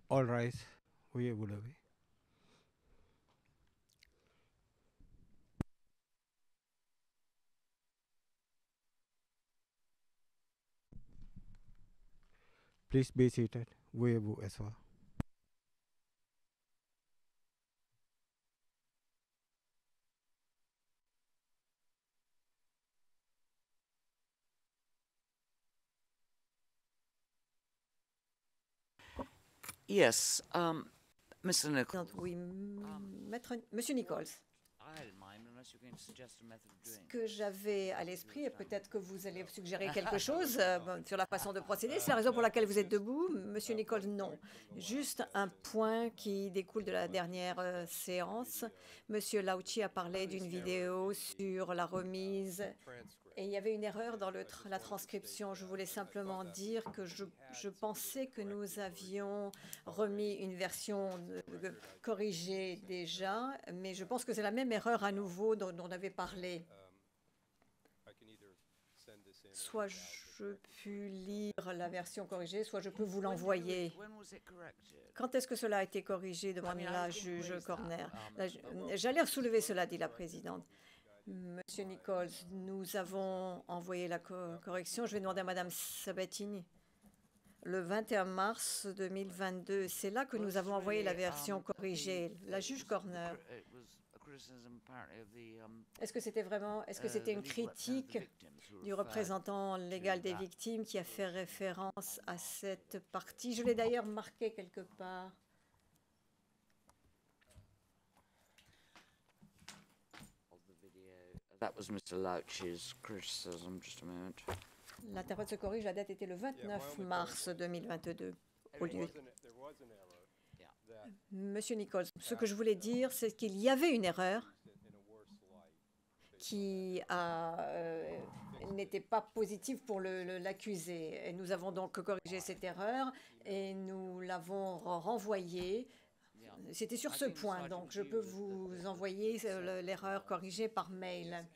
All right. Oui, vous l'avez. Please be seated. Veuillez vous asseoir. Yes, Mr. Nichols. Oui, Monsieur Nichols. Ce que j'avais à l'esprit, et peut-être que vous allez suggérer quelque chose sur la façon de procéder, c'est la raison pour laquelle vous êtes debout. Monsieur Nichols, non. Juste un point qui découle de la dernière séance. Monsieur Lauchi a parlé d'une vidéo sur la remise et il y avait une erreur dans la transcription. Je voulais simplement dire que je pensais que nous avions remis une version corrigée déjà, mais je pense que c'est la même erreur à nouveau dont on avait parlé. Soit je peux lire la version corrigée, soit je peux vous l'envoyer. Quand est-ce que cela a été corrigé, demande la juge Corner. J'allais soulever cela, dit la présidente. Monsieur Nichols, nous avons envoyé la correction. Je vais demander à Madame Sabatini. Le 21 mars 2022, c'est là que nous avons envoyé la version corrigée. La juge Corner. Est-ce que c'était une critique du représentant légal des victimes qui a fait référence à cette partie? Je l'ai d'ailleurs marqué quelque part. That was Mr. Lauch's criticism, just a moment. L'interprète se corrige, la date était le 29 mars 2022 au lieu. Monsieur Nichols, ce que je voulais dire, c'est qu'il y avait une erreur qui n'était pas positive pour l'accusé. Et nous avons donc corrigé cette erreur et nous l'avons renvoyée. C'était sur ce point, donc je peux vous envoyer l'erreur corrigée par mail.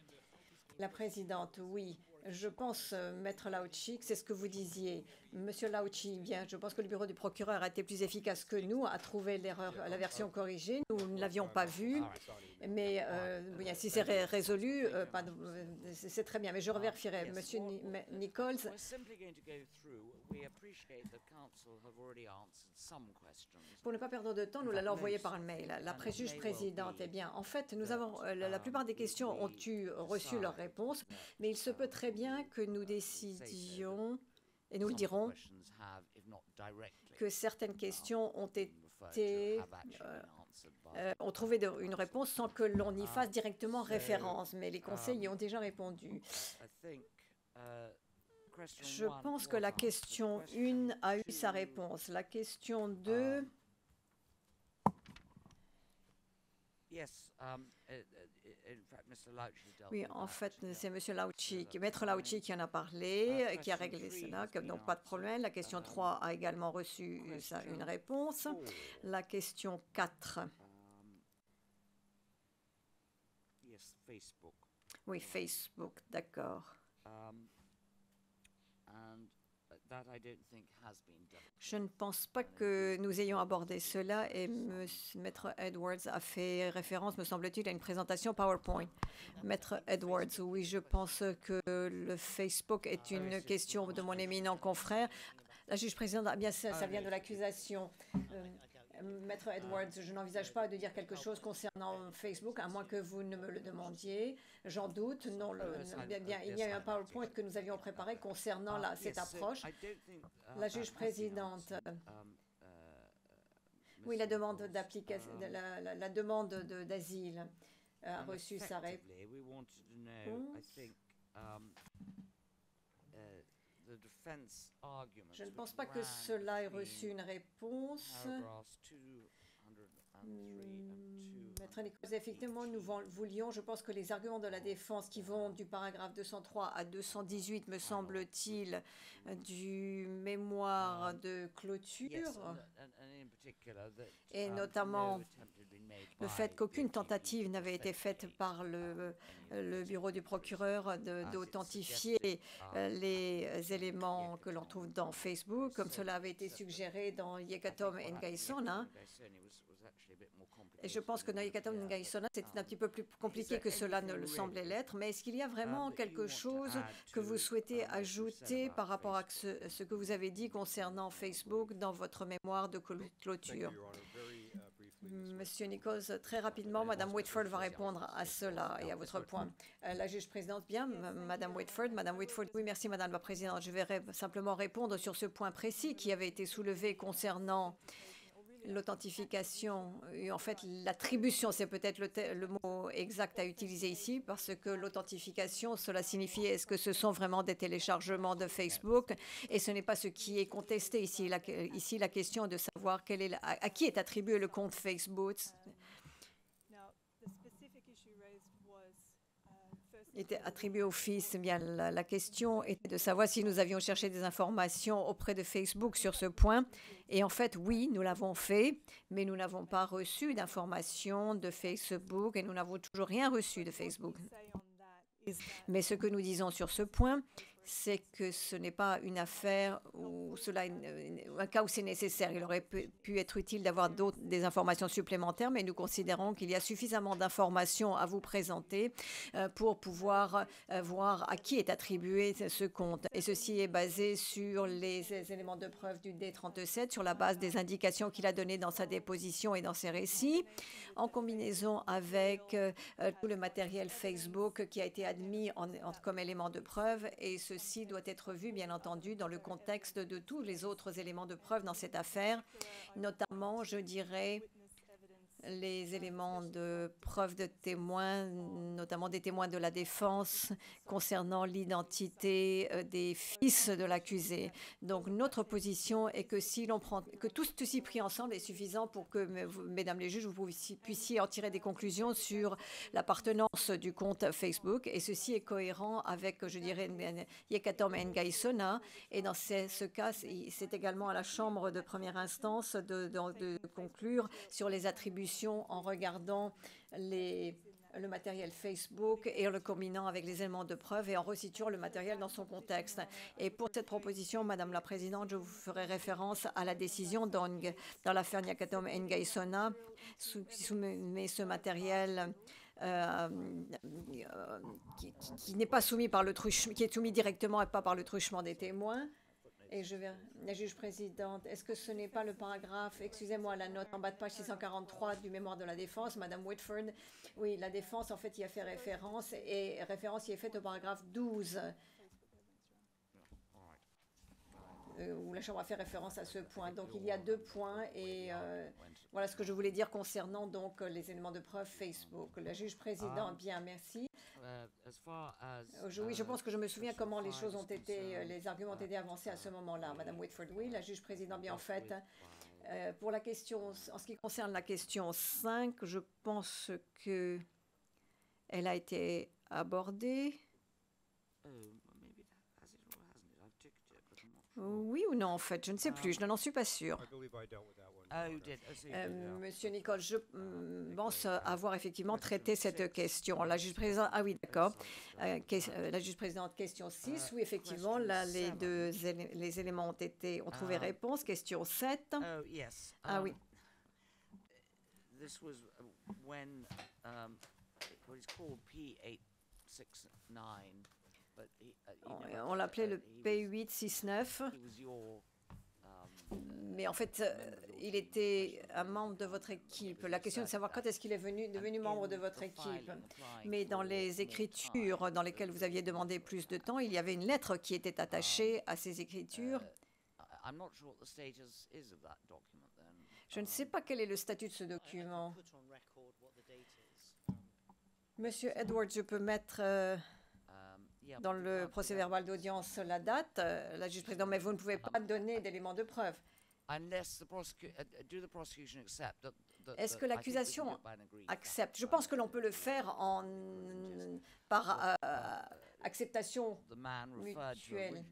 La présidente, oui. Je pense, Maître Lauchi, que c'est ce que vous disiez. Monsieur Lauchi, bien, je pense que le bureau du procureur a été plus efficace que nous, a trouvé l'erreur, la version corrigée. Nous ne l'avions pas vue, mais bien, si c'est résolu, c'est très bien. Mais je revérifierai. Monsieur Nichols, pour ne pas perdre de temps, nous l'allons envoyer par mail. La juge présidente, eh bien, en fait, nous avons la plupart des questions ont reçu leur réponse, mais il se peut très bien que nous décidions, et nous le dirons, que certaines questions ont trouvé une réponse sans que l'on y fasse directement référence, mais les conseils y ont déjà répondu. Je pense que la question 1 a eu sa réponse. La question 2... Oui, en fait, c'est Monsieur Lauchi, Maître Lauchi qui en a parlé, qui a réglé cela, donc pas de problème. La question 3 a également reçu une réponse. La question 4. Oui, Facebook, d'accord. Je ne pense pas que nous ayons abordé cela et Maître Edwards a fait référence, me semble-t-il, à une présentation PowerPoint. Maître Edwards, oui, je pense que le Facebook est une question de mon éminent confrère. La juge présidente, ah bien, ça vient de l'accusation. Maître Edwards, je n'envisage pas de dire quelque chose concernant Facebook, à moins que vous ne me le demandiez. J'en doute. Non, bien, il y a eu un PowerPoint que nous avions préparé concernant cette approche. La juge présidente. Oui, la demande d'application, la demande d'asile a reçu sa réponse. Je ne pense pas que cela ait reçu une réponse. Maître Nichols, effectivement, nous voulions, je pense que les arguments de la défense qui vont du paragraphe 203 à 218, me semble-t-il, du mémoire de clôture, et notamment le fait qu'aucune tentative n'avait été faite par le bureau du procureur d'authentifier les éléments que l'on trouve dans Facebook, comme cela avait été suggéré dans Yekatom Ngaïsona. Et je pense que dans Yekatom Ngaïsona, c'était un petit peu plus compliqué que cela ne le semblait l'être. Mais est-ce qu'il y a vraiment quelque chose que vous souhaitez ajouter par rapport à ce que vous avez dit concernant Facebook dans votre mémoire de clôture? Monsieur Nichols, très rapidement, Madame Whitford va répondre à cela et à votre point. La juge présidente, bien, Madame Whitford. Madame Whitford, oui, merci Madame la Présidente. Je vais simplement répondre sur ce point précis qui avait été soulevé concernant l'authentification. En fait, l'attribution, c'est peut-être le mot exact à utiliser ici, parce que l'authentification, cela signifie est-ce que ce sont vraiment des téléchargements de Facebook, et ce n'est pas ce qui est contesté ici. Ici, la question est de savoir à qui est attribué le compte Facebook. Était attribué au fils. Eh bien, la question était de savoir si nous avions cherché des informations auprès de Facebook sur ce point. Et en fait, oui, nous l'avons fait, mais nous n'avons pas reçu d'informations de Facebook et nous n'avons toujours rien reçu de Facebook. Mais ce que nous disons sur ce point, c'est que ce n'est pas une affaire où un cas où c'est nécessaire. Il aurait pu être utile d'avoir des informations supplémentaires, mais nous considérons qu'il y a suffisamment d'informations à vous présenter pour pouvoir voir à qui est attribué ce compte. Et ceci est basé sur les éléments de preuve du D37, sur la base des indications qu'il a données dans sa déposition et dans ses récits, en combinaison avec tout le matériel Facebook qui a été admis comme élément de preuve. Et ceci doit être vu, bien entendu, dans le contexte de tous les autres éléments de preuve dans cette affaire, notamment, je dirais, les éléments de preuve de témoins, notamment des témoins de la défense concernant l'identité des fils de l'accusé. Donc notre position est que si l'on prend, que tout ceci pris ensemble est suffisant pour que, mesdames les juges, vous puissiez en tirer des conclusions sur l'appartenance du compte Facebook, et ceci est cohérent avec, je dirais, Yekatom Ngaïsona, et dans ce cas, c'est également à la Chambre de première instance de conclure sur les attributions en regardant le matériel Facebook et en le combinant avec les éléments de preuve et en resituant le matériel dans son contexte. Et pour cette proposition, Madame la Présidente, je vous ferai référence à la décision dans l'affaire Yekatom Ngaïsona qui soumet ce matériel qui n'est pas soumis par le truchement, qui est soumis directement et pas par le truchement des témoins. Et la juge présidente, est-ce que ce n'est pas le paragraphe, excusez-moi, la note en bas de page 643 du mémoire de la défense, Madame Whitford? Oui, la défense, en fait, y a fait référence, et référence y est faite au paragraphe 12, où la Chambre a fait référence à ce point. Donc, il y a deux points, et voilà ce que je voulais dire concernant donc les éléments de preuve Facebook. La juge présidente, bien, merci. Oui, je pense que je me souviens comment les choses ont été, les arguments ont été avancés à ce moment-là. Madame Whitford, oui, la juge présidente, bien en fait. Pour la question, en ce qui concerne la question 5, je pense que elle a été abordée. Oui ou non, en fait, je ne sais plus, je n'en suis pas sûre. Monsieur Nichols, je pense avoir effectivement traité cette question. La juge présidente, ah oui, d'accord. La juge présidente, question 6, oui, effectivement, là, les éléments ont trouvé réponse. Question 7. Ah oui. On l'appelait le P869. Mais en fait, il était un membre de votre équipe. La question est de savoir quand est-ce qu'il est devenu membre de votre équipe. Mais dans les écritures dans lesquelles vous aviez demandé plus de temps, il y avait une lettre qui était attachée à ces écritures. Je ne sais pas quel est le statut de ce document. Monsieur Edwards, je peux mettre dans le procès-verbal d'audience la date, la juge présidente, mais vous ne pouvez pas donner d'éléments de preuve. Est-ce que l'accusation accepte? Je pense que l'on peut le faire par acceptation mutuelle.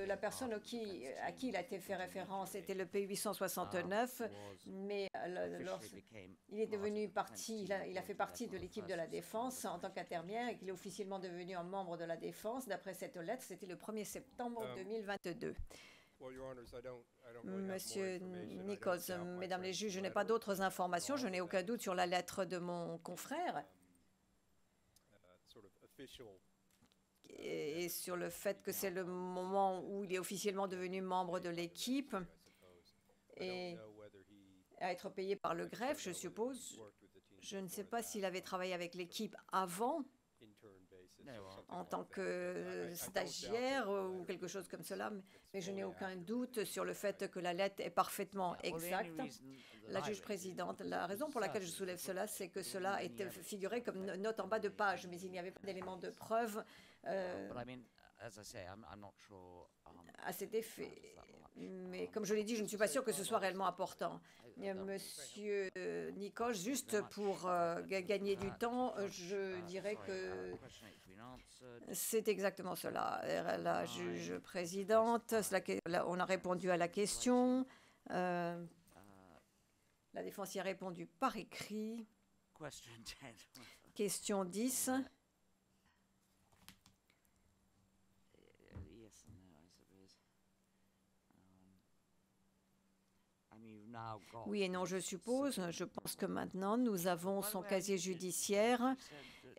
La personne à qui il a été fait référence était le P869, mais il est devenu il a fait partie de l'équipe de la Défense en tant qu'intermédiaire et qu'il est officiellement devenu un membre de la Défense. D'après cette lettre, c'était le 1er septembre 2022. Monsieur Nichols, mesdames les juges, je n'ai pas d'autres informations. Je n'ai aucun doute sur la lettre de mon confrère et sur le fait que c'est le moment où il est officiellement devenu membre de l'équipe et à être payé par le greffe, je suppose. Je ne sais pas s'il avait travaillé avec l'équipe avant, en tant que stagiaire ou quelque chose comme cela, mais je n'ai aucun doute sur le fait que la lettre est parfaitement exacte. La juge présidente, la raison pour laquelle je soulève cela, c'est que cela était figuré comme note en bas de page, mais il n'y avait pas d'éléments de preuve à cet effet. Mais comme je l'ai dit, je ne suis pas sûre que ce soit réellement important. Monsieur Nichols, juste pour gagner du temps, je dirais que c'est exactement cela. La juge présidente, on a répondu à la question. La défense y a répondu par écrit. Question 10. Oui et non, je suppose. Je pense que maintenant, nous avons son casier judiciaire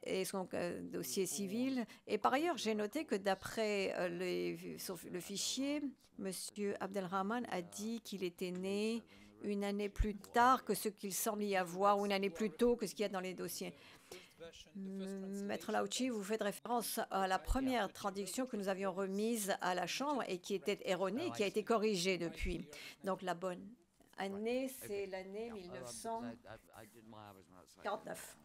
et son dossier civil. Et par ailleurs, j'ai noté que d'après le fichier, M. Abdelrahman a dit qu'il était né une année plus tard que ce qu'il semble y avoir, ou une année plus tôt que ce qu'il y a dans les dossiers. Maître Lauchi, vous faites référence à la première traduction que nous avions remise à la Chambre et qui était erronée, qui a été corrigée depuis. Donc la bonne année, c'est l'année 1949.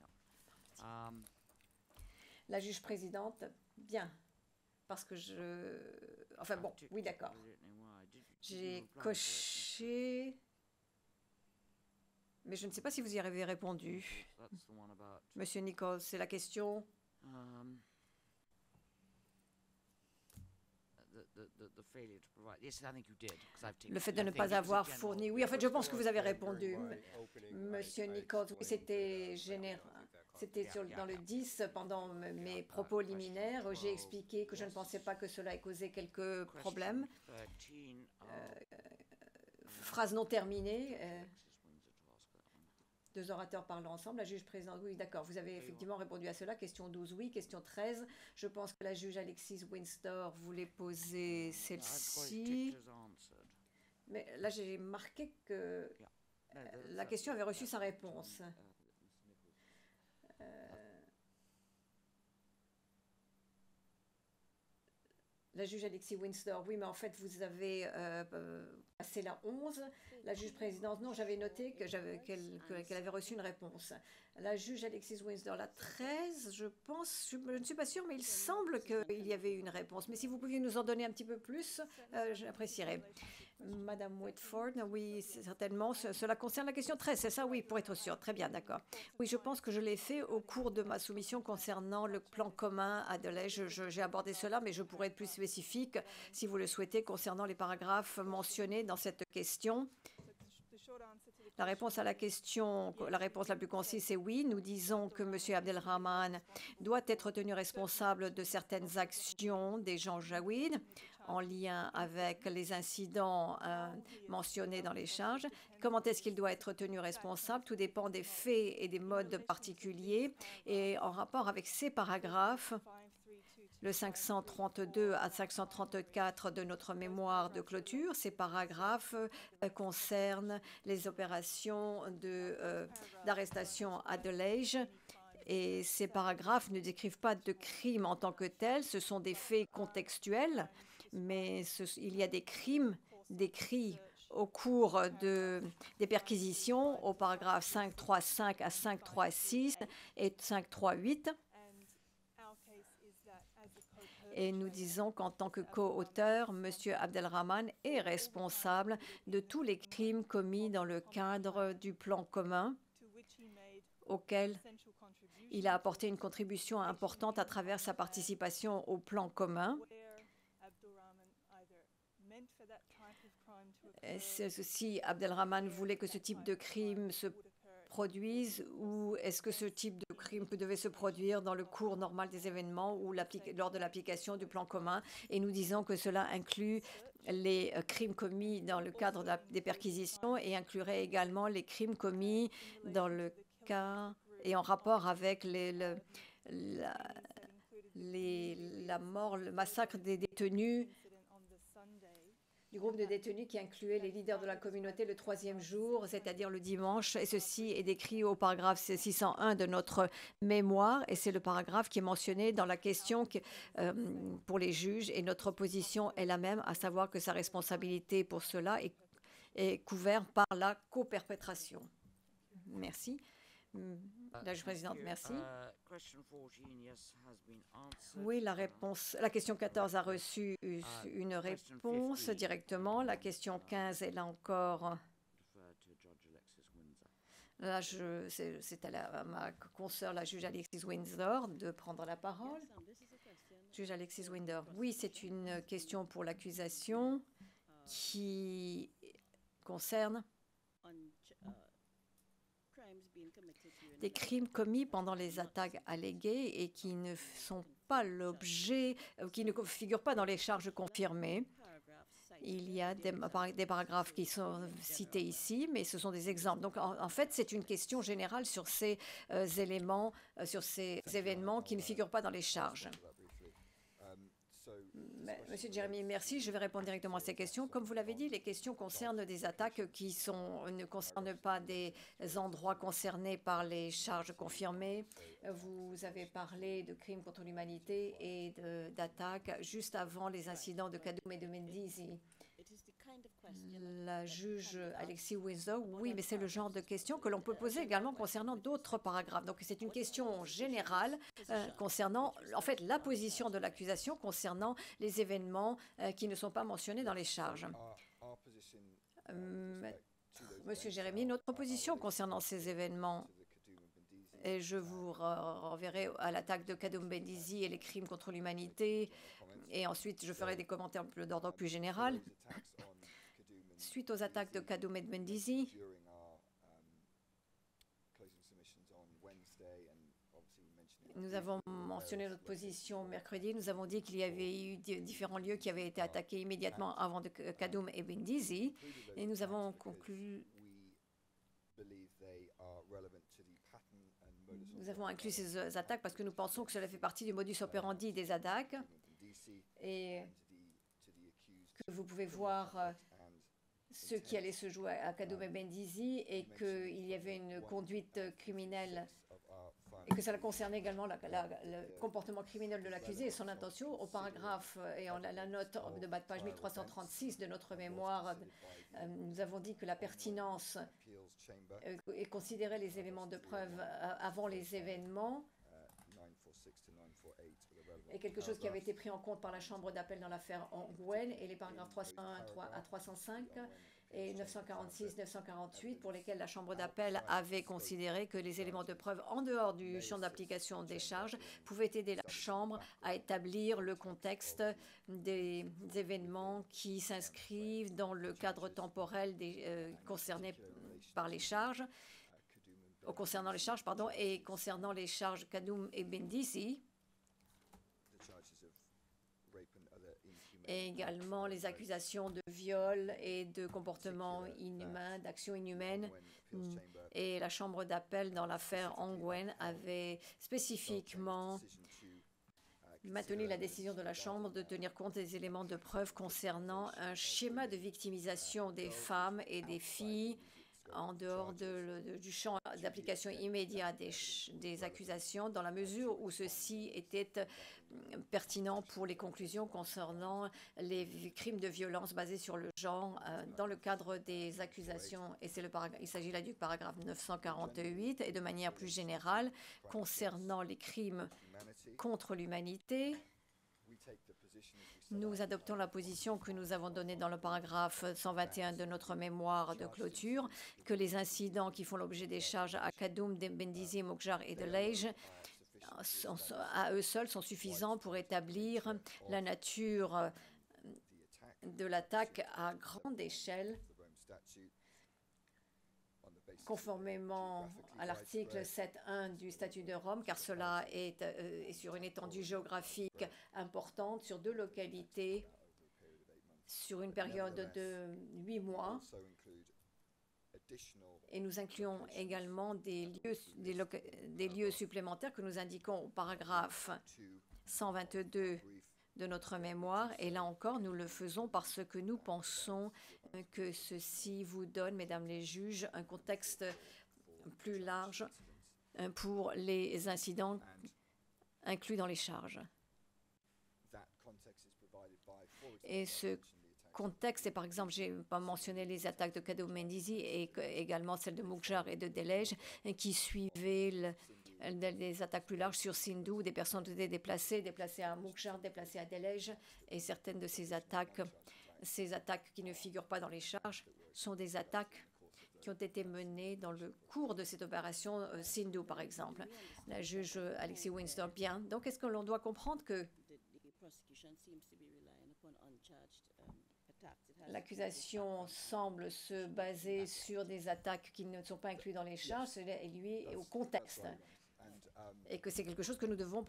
La juge présidente, bien, parce que enfin bon, oui, d'accord. J'ai coché, mais je ne sais pas si vous y avez répondu. Monsieur Nichols, c'est la question. Le fait de ne pas avoir fourni. Oui, en fait, je pense que vous avez répondu. Monsieur Nichols, oui, c'était général. C'était dans le 10, pendant mes propos liminaires, j'ai expliqué que je ne pensais pas que cela ait causé quelques problèmes. Phrase non terminée. Deux orateurs parlent ensemble. La juge présidente, oui, d'accord, vous avez effectivement répondu à cela. Question 12, oui. Question 13, je pense que la juge Alexis Windsor voulait poser celle-ci. Mais là, j'ai marqué que la question avait reçu sa réponse. La juge Alexis Windsor, oui, mais en fait, vous avez passé la 11. La juge présidente, non, j'avais noté qu'elle avait reçu une réponse. La juge Alexis Windsor, la 13, je pense, je ne suis pas sûre, mais il semble qu'il y avait une réponse. Mais si vous pouviez nous en donner un petit peu plus, j'apprécierais. Madame Whitford, oui, certainement. Cela concerne la question 13, c'est ça? Oui, pour être sûr. Très bien, d'accord. Oui, je pense que je l'ai fait au cours de ma soumission concernant le plan commun à Deleuze. J'ai abordé cela, mais je pourrais être plus spécifique, si vous le souhaitez, concernant les paragraphes mentionnés dans cette question. La réponse à la question, la réponse la plus concise, c'est oui. Nous disons que M. Abdelrahman doit être tenu responsable de certaines actions des Janjaouid en lien avec les incidents mentionnés dans les charges. Comment est-ce qu'il doit être tenu responsable? Tout dépend des faits et des modes particuliers. Et en rapport avec ces paragraphes, le 532 à 534 de notre mémoire de clôture, ces paragraphes concernent les opérations d'arrestation à Deleuze. Et ces paragraphes ne décrivent pas de crimes en tant que tels, ce sont des faits contextuels, mais il y a des crimes décrits au cours des perquisitions au paragraphe 535 à 536 et 538. Et nous disons qu'en tant que co-auteur, M. Abdelrahman est responsable de tous les crimes commis dans le cadre du plan commun auquel il a apporté une contribution importante à travers sa participation au plan commun. Si Abdelrahman voulait que ce type de crime se produise, ou est-ce que ce type de crime devait se produire dans le cours normal des événements ou lors de l'application du plan commun? Et nous disons que cela inclut les crimes commis dans le cadre des perquisitions et inclurait également les crimes commis dans le cas et en rapport avec la mort, le massacre des détenus, du groupe de détenus qui incluait les leaders de la communauté le 3e jour, c'est-à-dire le dimanche. Et ceci est décrit au paragraphe 601 de notre mémoire. Et c'est le paragraphe qui est mentionné dans la question pour les juges. Et notre position est la même, à savoir que sa responsabilité pour cela est couverte par la coperpétration. Merci. La présidente, merci. Oui, la question 14 a reçu une réponse directement. La question 15 est là encore. Là, c'est à ma consoeur, la juge Alexis Windsor, de prendre la parole. Juge Alexis Windsor. Oui, c'est une question pour l'accusation qui concerne des crimes commis pendant les attaques alléguées et qui ne sont pas l'objet, qui ne figurent pas dans les charges confirmées. Il y a des paragraphes qui sont cités ici, mais ce sont des exemples. Donc, en fait, c'est une question générale sur ces éléments, sur ces événements qui ne figurent pas dans les charges. Monsieur Jérémy, merci. Je vais répondre directement à ces questions. Comme vous l'avez dit, les questions concernent des attaques qui ne concernent pas des endroits concernés par les charges confirmées. Vous avez parlé de crimes contre l'humanité et d'attaques juste avant les incidents de Kadoum et de Mendizi. La juge Alexis Windsor, oui, mais c'est le genre de question que l'on peut poser également concernant d'autres paragraphes. Donc, c'est une question générale concernant, en fait, la position de l'accusation concernant les événements qui ne sont pas mentionnés dans les charges. Monsieur Jérémy, notre position concernant ces événements, et je vous renverrai à l'attaque de Kadoum Bendizi et les crimes contre l'humanité, et ensuite je ferai des commentaires d'ordre plus général. Suite aux attaques de Kadoum et de Bendizi, nous avons mentionné notre position mercredi. Nous avons dit qu'il y avait eu différents lieux qui avaient été attaqués immédiatement avant de Kadoum et Bendizi, et nous avons conclu. Nous avons inclus ces attaques parce que nous pensons que cela fait partie du modus operandi des attaques et que vous pouvez voir ce qui allait se jouer à Kadoum et Bendizi et qu'il y avait une conduite criminelle et que cela concernait également le comportement criminel de l'accusé et son intention. Au paragraphe et en la note de bas de page 1336 de notre mémoire, nous avons dit que la pertinence et considérer les éléments de preuve avant les événements est quelque chose qui avait été pris en compte par la Chambre d'appel dans l'affaire Nguyen et les paragraphes 301 à 305 et 946-948 pour lesquels la Chambre d'appel avait considéré que les éléments de preuve en dehors du champ d'application des charges pouvaient aider la Chambre à établir le contexte des événements qui s'inscrivent dans le cadre temporel concernés par les charges, concernant les charges, pardon, et concernant les charges Kadoum et Bendizi, et également les accusations de viol et de comportement inhumain, d'actions inhumaines. Et la Chambre d'appel dans l'affaire Nguyen avait spécifiquement maintenu la décision de la Chambre de tenir compte des éléments de preuve concernant un schéma de victimisation des femmes et des filles en dehors du champ d'application immédiat des accusations, dans la mesure où ceci était pertinent pour les conclusions concernant les crimes de violence basés sur le genre dans le cadre des accusations. Et il s'agit là du paragraphe 948 et de manière plus générale concernant les crimes contre l'humanité. Nous adoptons la position que nous avons donnée dans le paragraphe 121 de notre mémoire de clôture, que les incidents qui font l'objet des charges à Kadoum, de Bendizi, Moukjar et de Lej, à eux seuls, sont suffisants pour établir la nature de l'attaque à grande échelle, conformément à l'article 7.1 du statut de Rome, car cela est sur une étendue géographique importante, sur 2 localités, sur une période de 8 mois. Et nous incluons également des lieux supplémentaires que nous indiquons au paragraphe 122 de notre mémoire. Et là encore, nous le faisons parce que nous pensons que ceci vous donne, mesdames les juges, un contexte plus large pour les incidents inclus dans les charges. Et ce contexte, et par exemple, je n'ai pas mentionné les attaques de Kadoum Mendizi et également celles de Moukjar et de Delej, qui suivaient des attaques plus larges sur Sindou, des personnes étaient déplacées à Moukjar, déplacées à Delej, et certaines de ces attaques qui ne figurent pas dans les charges, sont des attaques qui ont été menées dans le cours de cette opération Sindou, par exemple. La juge Alexis Windsor, bien. Donc, est-ce que l'on doit comprendre que l'accusation semble se baser sur des attaques qui ne sont pas incluses dans les charges, cela est lié au contexte, et que c'est quelque chose que nous devons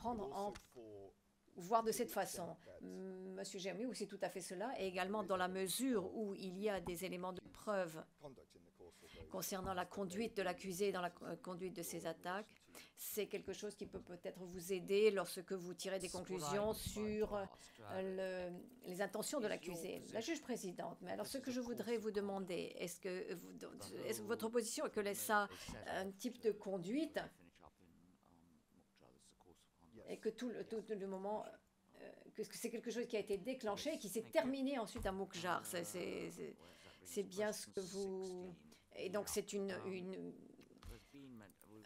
voir de cette façon. Monsieur Jérémy, oui, c'est tout à fait cela, et également dans la mesure où il y a des éléments de preuve concernant la conduite de l'accusé dans la conduite de ces attaques, c'est quelque chose qui peut peut-être vous aider lorsque vous tirez des conclusions sur les intentions de l'accusé. La juge présidente, mais alors ce que je voudrais vous demander, est-ce que votre position est que ça un type de conduite et que tout le moment, que c'est quelque chose qui a été déclenché et qui s'est terminé ensuite à Moukjar. C'est bien ce que vous... Et donc c'est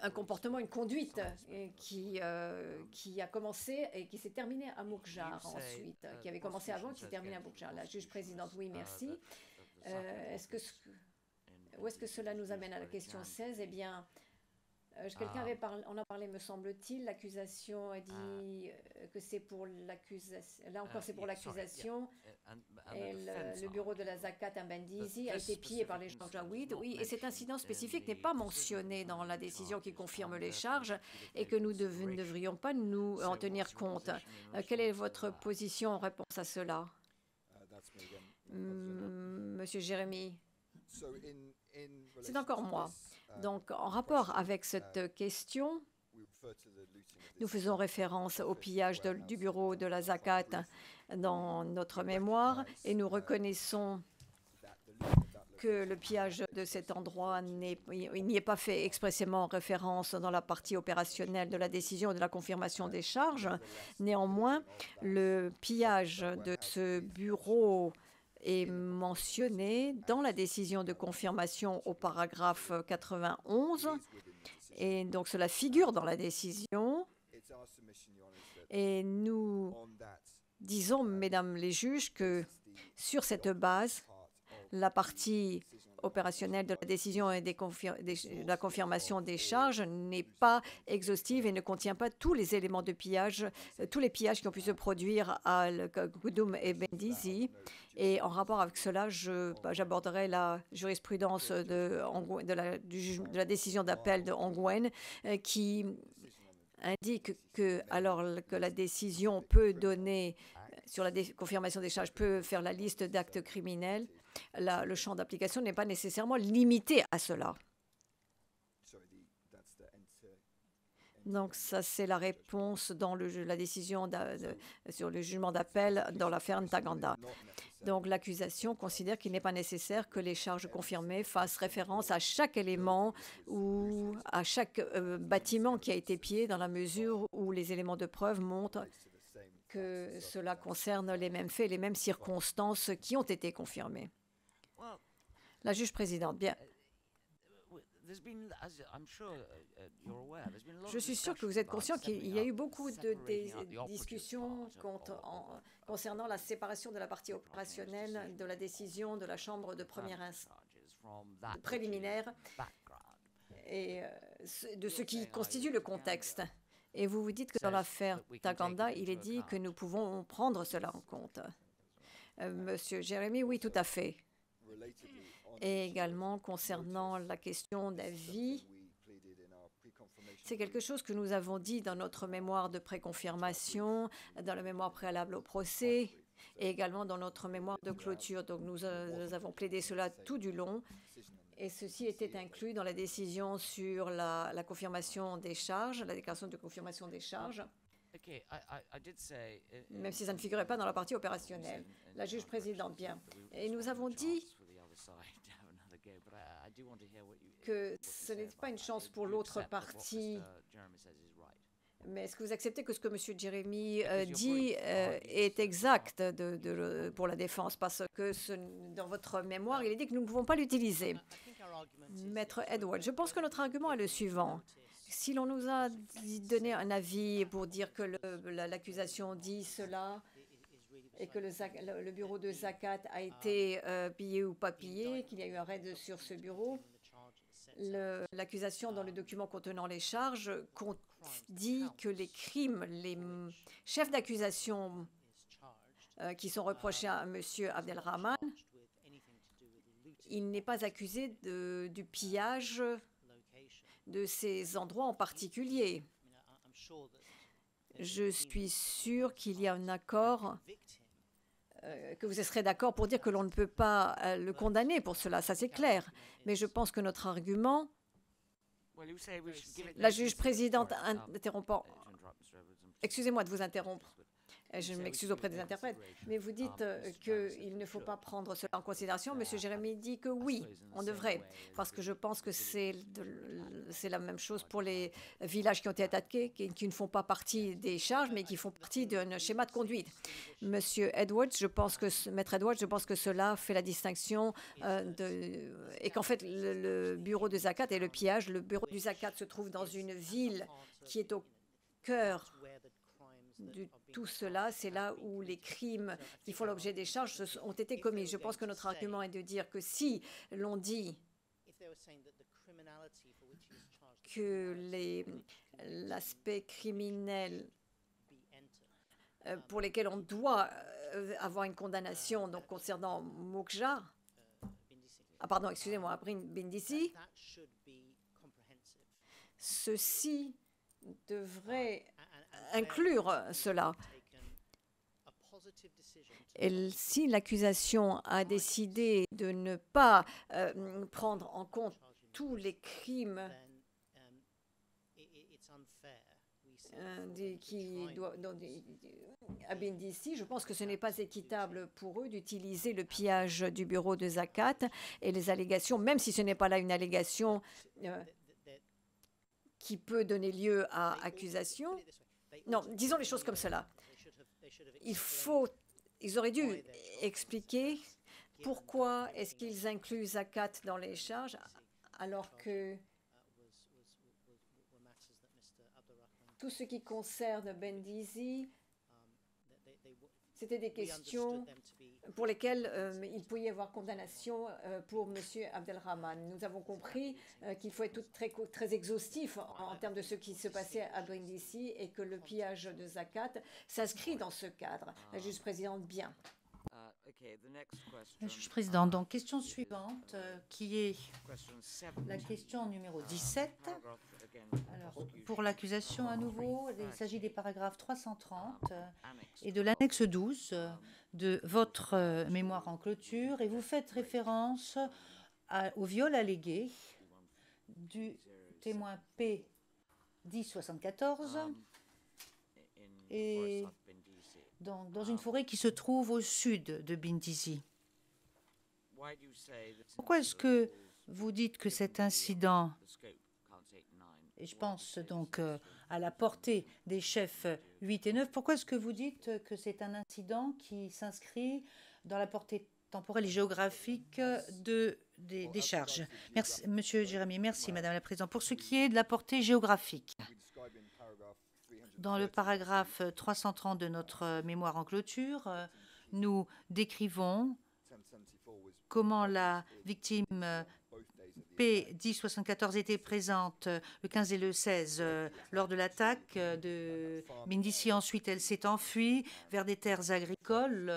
un comportement, une conduite qui a commencé et qui s'est terminée à Moukjar ensuite, qui avait commencé avant, qui s'est terminée à Moukjar. La juge présidente, oui, merci. Où est-ce que cela nous amène à la question 16 ? Eh bien, quelqu'un on a parlé, me semble-t-il, l'accusation a dit que c'est pour l'accusation, là encore c'est pour l'accusation, et le bureau de la Zakat à Bendizi a été pillé par les Janjaouides, oui, et cet incident spécifique n'est pas mentionné dans la décision qui confirme les charges et que nous ne devrions pas nous en tenir compte. Quelle est votre position en réponse à cela, Monsieur Jérémy? C'est encore moi. Donc, en rapport avec cette question, nous faisons référence au pillage du bureau de la Zakat dans notre mémoire et nous reconnaissons que le pillage de cet endroit, il n'y est pas fait expressément référence dans la partie opérationnelle de la décision et de la confirmation des charges. Néanmoins, le pillage de ce bureau est mentionné dans la décision de confirmation au paragraphe 91. Et donc, cela figure dans la décision. Et nous disons, mesdames les juges, que sur cette base, la partie opérationnelle de la décision et de la confirmation des charges n'est pas exhaustive et ne contient pas tous les éléments de pillage, tous les pillages qui ont pu se produire à Kadoum et Bendizi. Et en rapport avec cela, j'aborderai la jurisprudence de la décision d'appel de Ongwen qui indique que alors que la décision peut donner sur la confirmation des charges peut faire la liste d'actes criminels, le champ d'application n'est pas nécessairement limité à cela. Donc ça, c'est la réponse dans la décision sur le jugement d'appel dans l'affaire Ntaganda. Donc l'accusation considère qu'il n'est pas nécessaire que les charges confirmées fassent référence à chaque élément ou à chaque bâtiment qui a été pillé dans la mesure où les éléments de preuve montrent que cela concerne les mêmes faits, les mêmes circonstances qui ont été confirmées. La juge présidente, bien. Je suis sûr que vous êtes conscient qu'il y a eu beaucoup de discussions concernant la séparation de la partie opérationnelle de la décision de la Chambre de première instance préliminaire et de ce qui constitue le contexte. Et vous vous dites que dans l'affaire Taganda, il est dit que nous pouvons prendre cela en compte. Monsieur Jérémy, oui, tout à fait. Et également concernant la question d'avis, c'est quelque chose que nous avons dit dans notre mémoire de préconfirmation, dans la mémoire préalable au procès et également dans notre mémoire de clôture. Donc nous avons plaidé cela tout du long et ceci était inclus dans la décision sur la confirmation des charges, la déclaration de confirmation des charges. Même si ça ne figurait pas dans la partie opérationnelle. La juge présidente, bien. Et nous avons dit que ce n'était pas une chance pour l'autre partie. Mais est-ce que vous acceptez que ce que M. Jérémy dit est exact pour la défense? Parce que dans votre mémoire, il est dit que nous ne pouvons pas l'utiliser. Maître Edward, je pense que notre argument est le suivant. Si l'on nous a donné un avis pour dire que l'accusation dit cela et que le bureau de Zakat a été pillé ou pas pillé, qu'il y a eu un raid sur ce bureau, l'accusation dans le document contenant les charges dit que les crimes, les chefs d'accusation qui sont reprochés à M. Abdelrahman, il n'est pas accusé du pillage de ces endroits en particulier. Je suis sûre qu'il y a un accord, que vous serez d'accord pour dire que l'on ne peut pas le condamner pour cela, ça c'est clair. Mais je pense que notre argument, la juge présidente interrompant, excusez-moi de vous interrompre. Je m'excuse auprès des interprètes, mais vous dites qu'il ne faut pas prendre cela en considération. Monsieur Jérémy dit que oui, on devrait, parce que je pense que c'est la même chose pour les villages qui ont été attaqués, qui ne font pas partie des charges, mais qui font partie d'un schéma de conduite. Monsieur Edwards, Maître Edwards, je pense que cela fait la distinction et qu'en fait, le bureau de Zakat et le pillage, le bureau du Zakat se trouve dans une ville qui est au cœur de tout cela, c'est là où les crimes qui font l'objet des charges ont été commis. Je pense que notre argument est de dire que si l'on dit que l'aspect criminel pour lesquels on doit avoir une condamnation, donc concernant Moukja, pardon, excusez-moi, Abrin Bindisi, ceci devrait inclure cela. Et si l'accusation a décidé de ne pas prendre en compte tous les crimes à Bindisi, je pense que ce n'est pas équitable pour eux d'utiliser le pillage du bureau de Zakat et les allégations, même si ce n'est pas là une allégation qui peut donner lieu à accusation. Non, disons les choses comme cela. Ils auraient dû expliquer pourquoi est-ce qu'ils incluent Zakat dans les charges alors que tout ce qui concerne Bendisi, c'était des questions pour lesquelles il pouvait y avoir condamnation pour M. Abdelrahman. Nous avons compris qu'il faut être très exhaustif en termes de ce qui se passait à Brindisi et que le pillage de Zakat s'inscrit dans ce cadre. La juge présidente, bien. La juge présidente, donc question suivante qui est la question numéro 17. Alors, pour l'accusation à nouveau, il s'agit des paragraphes 330 et de l'annexe 12 de votre mémoire en clôture et vous faites référence au viol allégué du témoin P 1074 et dans une forêt qui se trouve au sud de Bindisi. Pourquoi est-ce que vous dites que cet incident, et je pense donc à la portée des chefs 8 et 9, pourquoi est-ce que vous dites que c'est un incident qui s'inscrit dans la portée temporelle et géographique des charges. Merci, Monsieur Jérémy. Merci, Madame la Présidente. Pour ce qui est de la portée géographique, dans le paragraphe 330 de notre mémoire en clôture, nous décrivons comment la victime P1074 était présente le 15 et le 16 lors de l'attaque de Bindisi. Ensuite, elle s'est enfuie vers des terres agricoles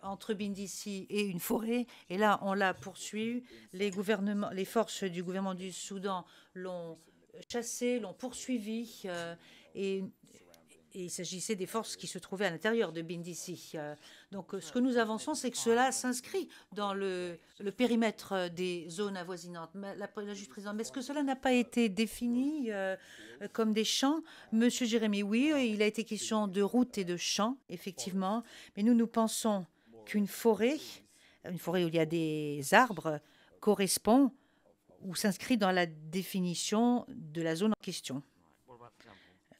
entre Bindisi et une forêt. Et là, on l'a poursuivie. Les forces du gouvernement du Soudan l'ont chassée, l'ont poursuivie. Et il s'agissait des forces qui se trouvaient à l'intérieur de Bindisi. Donc, ce que nous avançons, c'est que cela s'inscrit dans le périmètre des zones avoisinantes. La juge présidente, mais est-ce que cela n'a pas été défini comme des champs? Monsieur Jérémy, oui, il a été question de routes et de champs, effectivement. Mais nous pensons qu'une forêt où il y a des arbres, correspond ou s'inscrit dans la définition de la zone en question.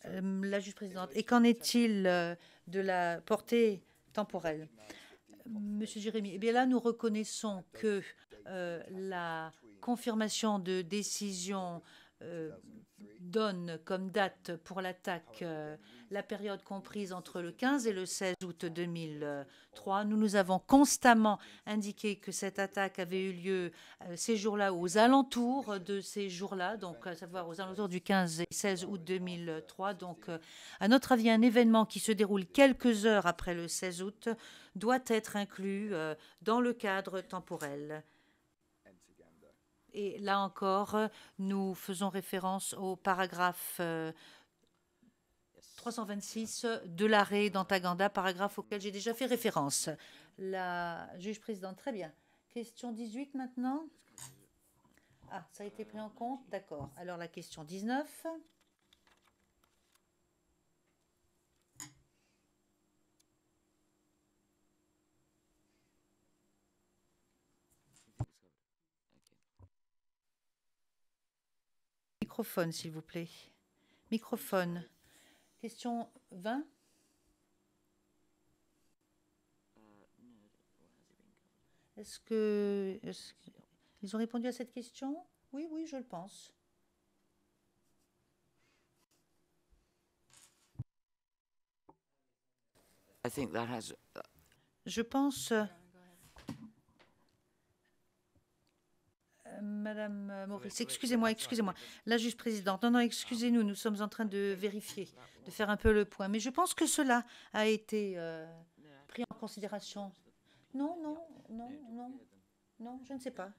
La juge présidente. Et qu'en est-il de la portée temporelle? Monsieur Jérémy, eh bien là, nous reconnaissons que la confirmation de décision donne comme date pour l'attaque la période comprise entre le 15 et le 16 août 2003. Nous avons constamment indiqué que cette attaque avait eu lieu ces jours-là, aux alentours de ces jours-là, donc à savoir aux alentours du 15 et 16 août 2003. Donc, à notre avis, un événement qui se déroule quelques heures après le 16 août doit être inclus dans le cadre temporel. Et là encore, nous faisons référence au paragraphe 326 de l'arrêt d'Antaganda, paragraphe auquel j'ai déjà fait référence. La juge présidente, très bien. Question 18 maintenant. Ah, ça a été pris en compte, d'accord. Alors la question 19. Microphone, s'il vous plaît. Microphone. Question 20. Est-ce qu'ils ont répondu à cette question? Oui, oui, je le pense. Je pense... Madame Maurice, excusez-moi. La juge présidente, non, excusez-nous, nous sommes en train de vérifier, de faire un peu le point. Mais je pense que cela a été pris en considération. Non, je ne sais pas.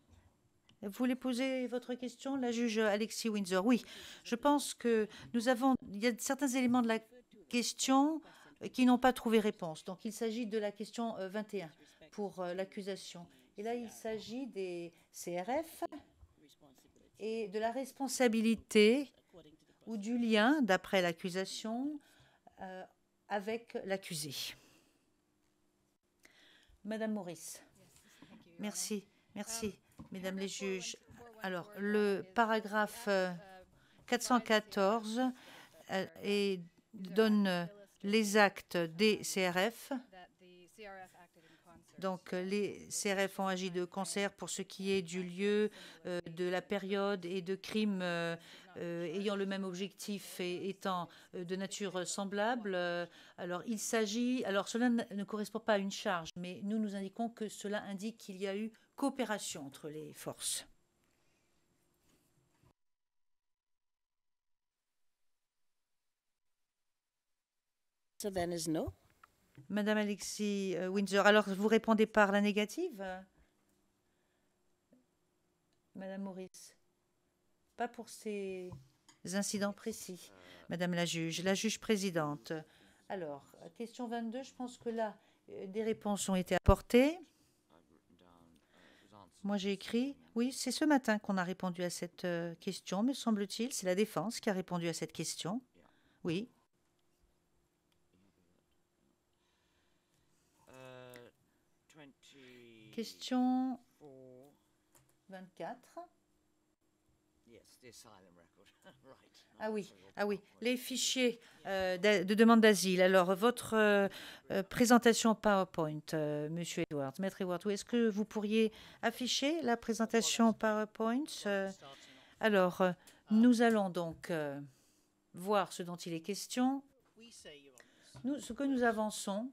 Vous voulez poser votre question, la juge Alexis Windsor? Oui, je pense que il y a certains éléments de la question qui n'ont pas trouvé réponse. Donc, il s'agit de la question 21 pour l'accusation. Et là, il s'agit des CRF et de la responsabilité ou du lien, d'après l'accusation, avec l'accusé. Madame Maurice. Merci, mesdames les juges. Alors, le paragraphe 414 donne les actes des CRF. Donc, les CRF ont agi de concert pour ce qui est du lieu, de la période et de crimes ayant le même objectif et étant de nature semblable. Alors, cela ne correspond pas à une charge, mais nous indiquons que cela indique qu'il y a eu coopération entre les forces. So then is no. Madame Alexis Windsor, alors vous répondez par la négative? Madame Maurice, pas pour ces incidents précis. Madame la juge présidente. Alors, question 22, je pense que là, des réponses ont été apportées. Moi, j'ai écrit, oui, c'est ce matin qu'on a répondu à cette question, me semble-t-il. C'est la défense qui a répondu à cette question. Oui. Question 24. Ah oui, ah oui, les fichiers de demande d'asile. Alors, votre présentation PowerPoint, Monsieur Edwards, Maître Edwards, est-ce que vous pourriez afficher la présentation PowerPoint? Alors, nous allons donc voir ce dont il est question. Ce que nous avançons,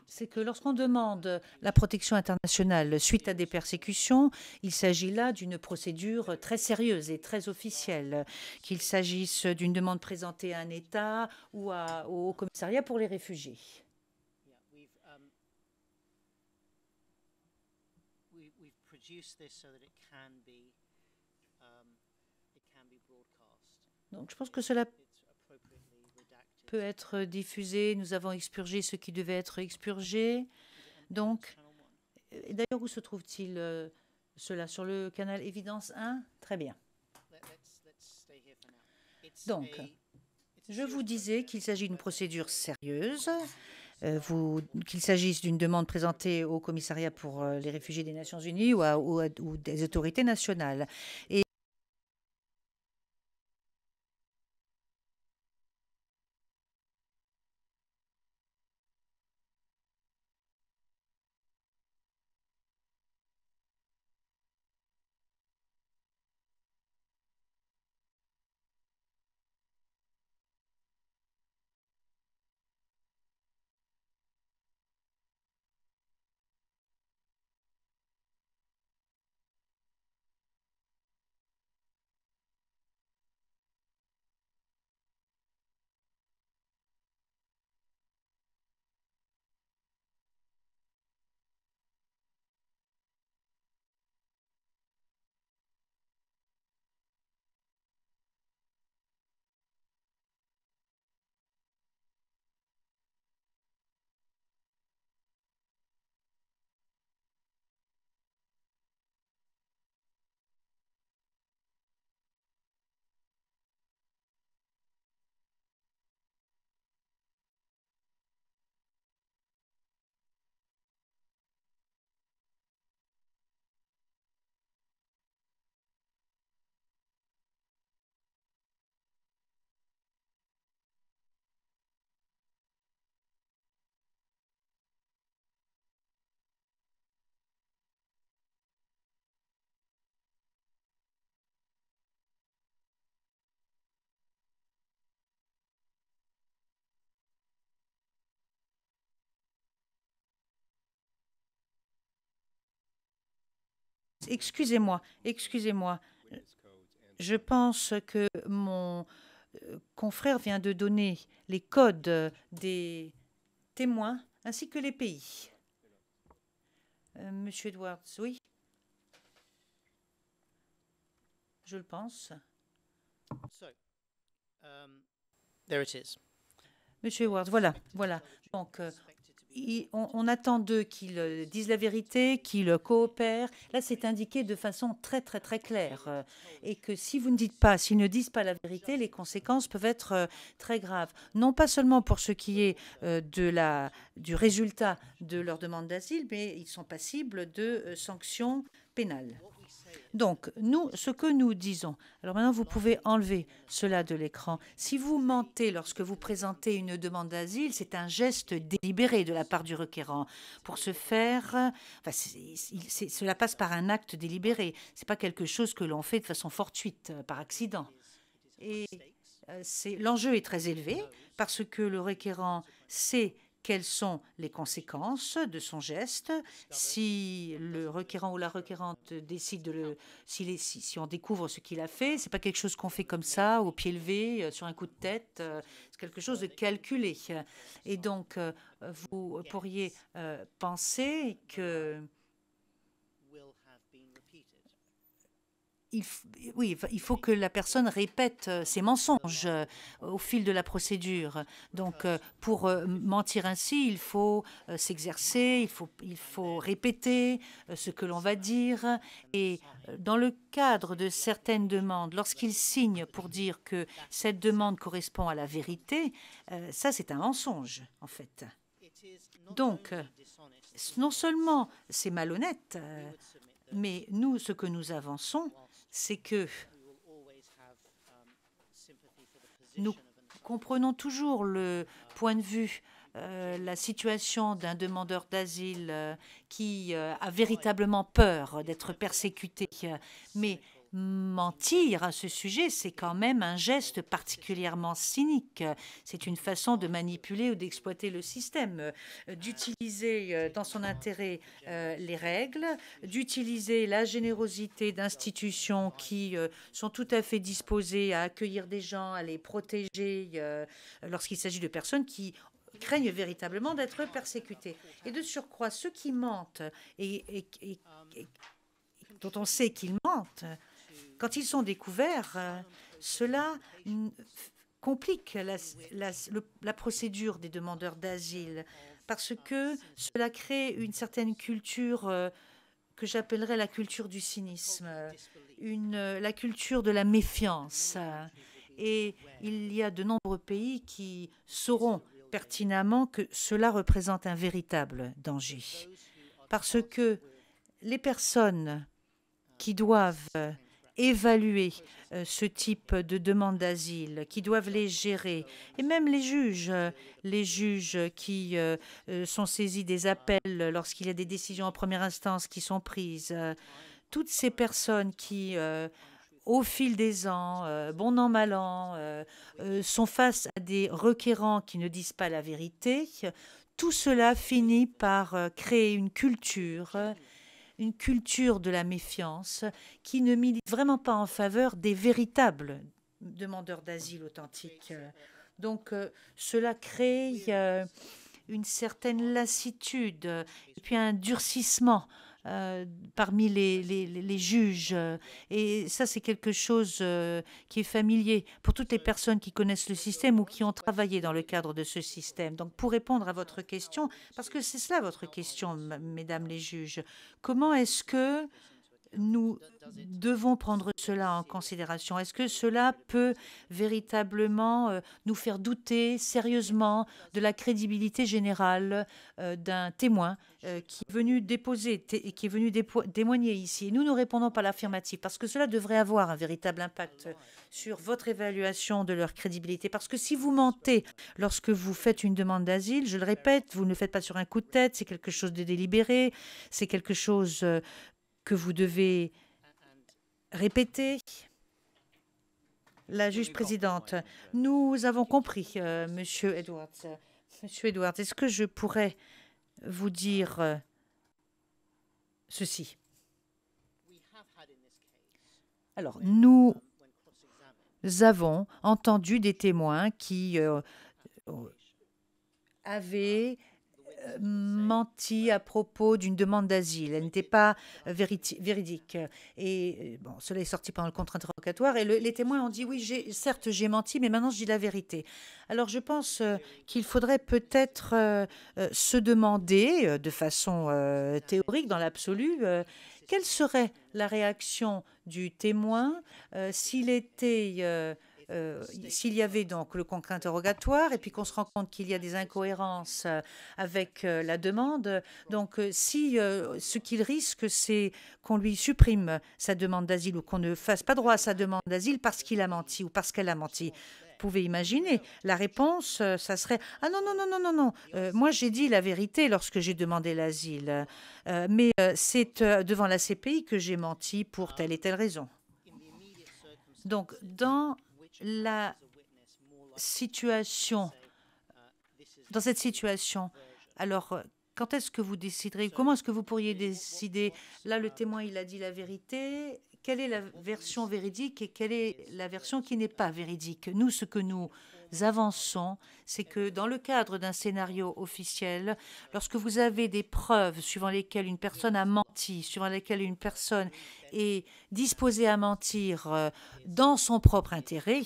c'est que lorsqu'on demande la protection internationale suite à des persécutions, il s'agit là d'une procédure très sérieuse et très officielle, qu'il s'agisse d'une demande présentée à un État ou au commissariat pour les réfugiés. Donc, je pense que cela peut être diffusé. Nous avons expurgé ce qui devait être expurgé. Donc, d'ailleurs, où se trouve-t-il cela? Sur le canal Évidence 1? Très bien. Donc, je vous disais qu'il s'agit d'une procédure sérieuse, qu'il s'agisse d'une demande présentée au commissariat pour les réfugiés des Nations Unies ou des autorités nationales. Et excusez-moi. Je pense que mon confrère vient de donner les codes des témoins ainsi que les pays. Monsieur Edwards, oui. Je le pense. There it is. Monsieur Edwards, voilà. Donc, on attend d'eux qu'ils disent la vérité, qu'ils coopèrent. Là, c'est indiqué de façon très, très, très claire. Et que si vous ne dites pas, s'ils ne disent pas la vérité, les conséquences peuvent être très graves. Non pas seulement pour ce qui est du résultat de leur demande d'asile, mais ils sont passibles de sanctions pénales. Donc, ce que nous disons, alors maintenant vous pouvez enlever cela de l'écran. Si vous mentez lorsque vous présentez une demande d'asile, c'est un geste délibéré de la part du requérant. Pour ce faire, cela passe par un acte délibéré. Ce n'est pas quelque chose que l'on fait de façon fortuite, par accident. Et l'enjeu est très élevé parce que le requérant sait quelles sont les conséquences de son geste. Si le requérant ou la requérante décide si on découvre ce qu'il a fait, c'est pas quelque chose qu'on fait comme ça, au pied levé, sur un coup de tête. C'est quelque chose de calculé. Et donc, vous pourriez penser que il faut que la personne répète ses mensonges au fil de la procédure. Donc, pour mentir ainsi, il faut s'exercer, il faut répéter ce que l'on va dire. Et dans le cadre de certaines demandes, lorsqu'il signe pour dire que cette demande correspond à la vérité, ça, c'est un mensonge, en fait. Donc, non seulement c'est malhonnête, mais nous, ce que nous avançons, c'est que nous comprenons toujours le point de vue, la situation d'un demandeur d'asile qui a véritablement peur d'être persécuté. Mais mentir à ce sujet, c'est quand même un geste particulièrement cynique. C'est une façon de manipuler ou d'exploiter le système, d'utiliser dans son intérêt les règles, d'utiliser la générosité d'institutions qui sont tout à fait disposées à accueillir des gens, à les protéger lorsqu'il s'agit de personnes qui craignent véritablement d'être persécutées. Et de surcroît, ceux qui mentent et dont on sait qu'ils mentent, quand ils sont découverts, cela complique la procédure des demandeurs d'asile parce que cela crée une certaine culture que j'appellerais la culture du cynisme, la culture de la méfiance. Et il y a de nombreux pays qui sauront pertinemment que cela représente un véritable danger. Parce que les personnes qui doivent évaluer ce type de demande d'asile, qui doivent les gérer, et même les juges qui sont saisis des appels lorsqu'il y a des décisions en première instance qui sont prises, toutes ces personnes qui, au fil des ans, bon an, mal an, sont face à des requérants qui ne disent pas la vérité, tout cela finit par créer une culture de la méfiance qui ne milite vraiment pas en faveur des véritables demandeurs d'asile authentiques. Donc, cela crée une certaine lassitude et puis un durcissement parmi les juges. Et ça, c'est quelque chose qui est familier pour toutes les personnes qui connaissent le système ou qui ont travaillé dans le cadre de ce système. Donc, pour répondre à votre question, parce que c'est cela votre question, mesdames les juges, comment est-ce que nous devons prendre cela en considération? Est-ce que cela peut véritablement nous faire douter sérieusement de la crédibilité générale d'un témoin qui est venu qui est venu témoigner ici? Et nous ne répondons pas l'affirmative parce que cela devrait avoir un véritable impact sur votre évaluation de leur crédibilité. Parce que si vous mentez lorsque vous faites une demande d'asile, je le répète, vous ne le faites pas sur un coup de tête, c'est quelque chose de délibéré, c'est quelque chose que vous devez répéter. La juge présidente, nous avons compris, Monsieur Edwards. Monsieur Edwards, est-ce que je pourrais vous dire ceci? Alors, nous avons entendu des témoins qui avaient menti à propos d'une demande d'asile. Elle n'était pas véridique. Et bon, cela est sorti pendant le contre-interrogatoire. Et les témoins ont dit, oui, certes, j'ai menti, mais maintenant, je dis la vérité. Alors, je pense qu'il faudrait peut-être se demander, de façon théorique, dans l'absolu, quelle serait la réaction du témoin s'il y avait donc le contre-interrogatoire et puis qu'on se rend compte qu'il y a des incohérences avec la demande. Donc, si ce qu'il risque, c'est qu'on lui supprime sa demande d'asile ou qu'on ne fasse pas droit à sa demande d'asile parce qu'il a menti ou parce qu'elle a menti. Vous pouvez imaginer, la réponse, ça serait « Ah non, non, non, non, non, non, moi j'ai dit la vérité lorsque j'ai demandé l'asile, mais c'est devant la CPI que j'ai menti pour telle et telle raison. » Donc, dans cette situation, alors quand est-ce que vous déciderez? Comment est-ce que vous pourriez décider? Là, le témoin, il a dit la vérité. Quelle est la version véridique et quelle est la version qui n'est pas véridique? Nous, ce que nous avançons, c'est que dans le cadre d'un scénario officiel, lorsque vous avez des preuves suivant lesquelles une personne a menti, suivant lesquelles une personne est disposée à mentir dans son propre intérêt,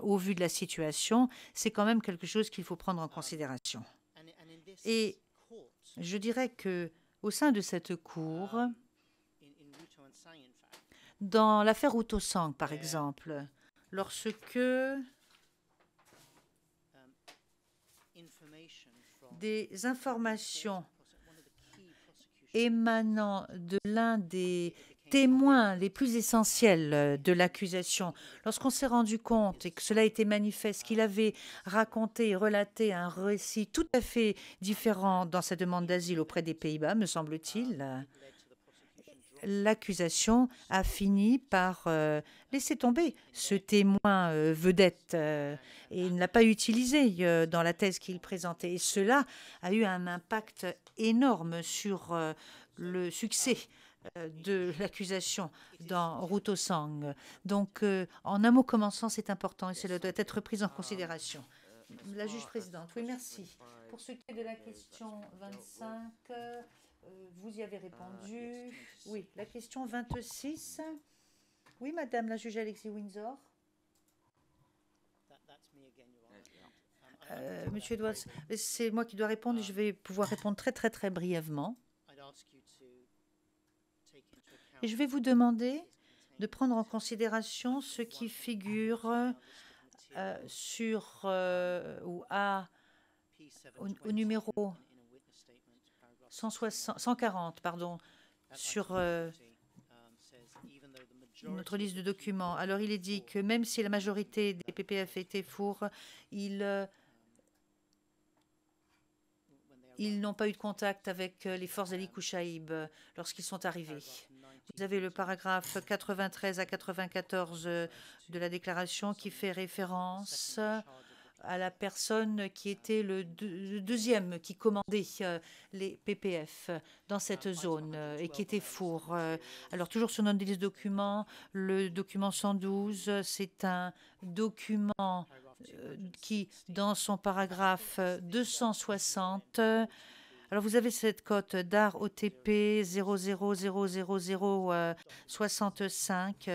au vu de la situation, c'est quand même quelque chose qu'il faut prendre en considération. Et je dirais que au sein de cette cour, dans l'affaire Ruto Sang, par exemple, lorsque des informations émanant de l'un des témoins les plus essentiels de l'accusation. Lorsqu'on s'est rendu compte, et que cela était manifeste, qu'il avait raconté et relaté un récit tout à fait différent dans sa demande d'asile auprès des Pays-Bas, me semble-t-il, l'accusation a fini par laisser tomber ce témoin vedette et il ne l'a pas utilisé dans la thèse qu'il présentait. Et cela a eu un impact énorme sur le succès de l'accusation dans Routosang. Donc, en un mot commençant, c'est important et cela doit être pris en considération. La juge présidente, oui, merci. Pour ce qui est de la question 25, vous y avez répondu. Oui, la question 26. Oui, madame la juge Alexis Windsor. Monsieur Edwards, c'est moi qui dois répondre et je vais pouvoir répondre très brièvement. Et je vais vous demander de prendre en considération ce qui figure sur ou au numéro 140, pardon, sur notre liste de documents. Alors, il est dit que même si la majorité des PPF étaient fours, ils n'ont pas eu de contact avec les forces d'Ali Kouchaïb lorsqu'ils sont arrivés. Vous avez le paragraphe 93 à 94 de la déclaration qui fait référence à la personne qui était le deuxième qui commandait les PPF dans cette zone et qui était four. Alors, toujours sur notre liste de documents, le document 112, c'est un document qui, dans son paragraphe 260, alors vous avez cette cote d'art OTP 000065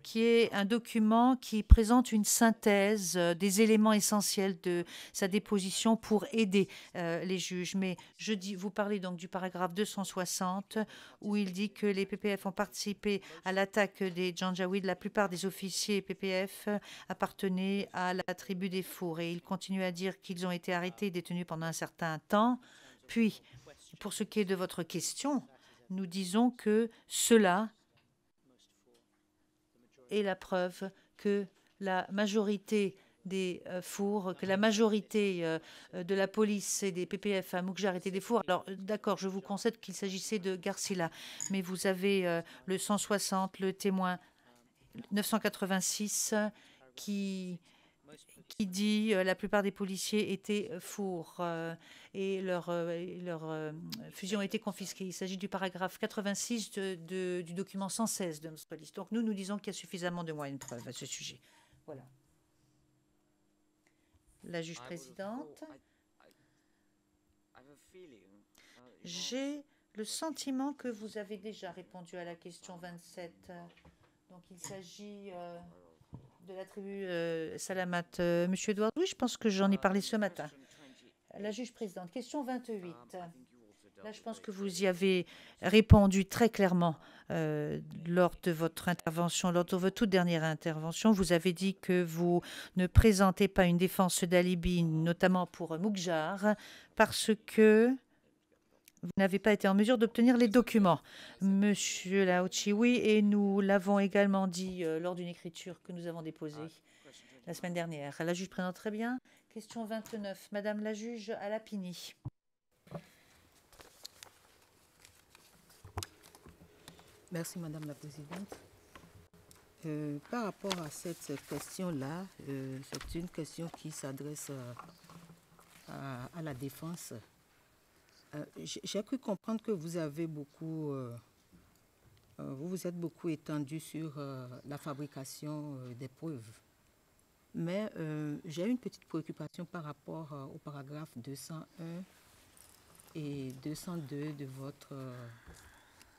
qui est un document qui présente une synthèse des éléments essentiels de sa déposition pour aider les juges. Mais vous parlez donc du paragraphe 260 où il dit que les PPF ont participé à l'attaque des Janjaweed. La plupart des officiers PPF appartenaient à la tribu des Fours et il continue à dire qu'ils ont été arrêtés et détenus pendant un certain temps. Puis, pour ce qui est de votre question, nous disons que cela est la preuve que la majorité des fours, que la majorité de la police et des PPF à Moukjar étaient des fours. Alors, d'accord, je vous concède qu'il s'agissait de Garcila, mais vous avez le 160, le témoin 986 qui dit la plupart des policiers étaient fours et leur fusion a été confisquée. Il s'agit du paragraphe 86 du document 116 de notre liste. Donc nous disons qu'il y a suffisamment de moyens de preuve à ce sujet. Voilà. La juge présidente. J'ai le sentiment que vous avez déjà répondu à la question 27. Donc il s'agit de la tribu Salamat. Monsieur Edouard, oui, je pense que j'en ai parlé ce matin. La juge présidente, question 28. Là, je pense que vous y avez répondu très clairement lors de votre intervention, lors de votre toute dernière intervention. Vous avez dit que vous ne présentez pas une défense d'alibi, notamment pour Moukjar, parce que vous n'avez pas été en mesure d'obtenir les documents. Monsieur Laouchi, oui, et nous l'avons également dit lors d'une écriture que nous avons déposée la semaine dernière. La juge présente très bien. Question 29. Madame la juge Alapini. Merci, Madame la Présidente. Par rapport à cette question-là, c'est une question qui s'adresse à la défense. J'ai cru comprendre que vous avez beaucoup, vous vous êtes beaucoup étendu sur la fabrication des preuves. Mais j'ai une petite préoccupation par rapport au paragraphe 201 et 202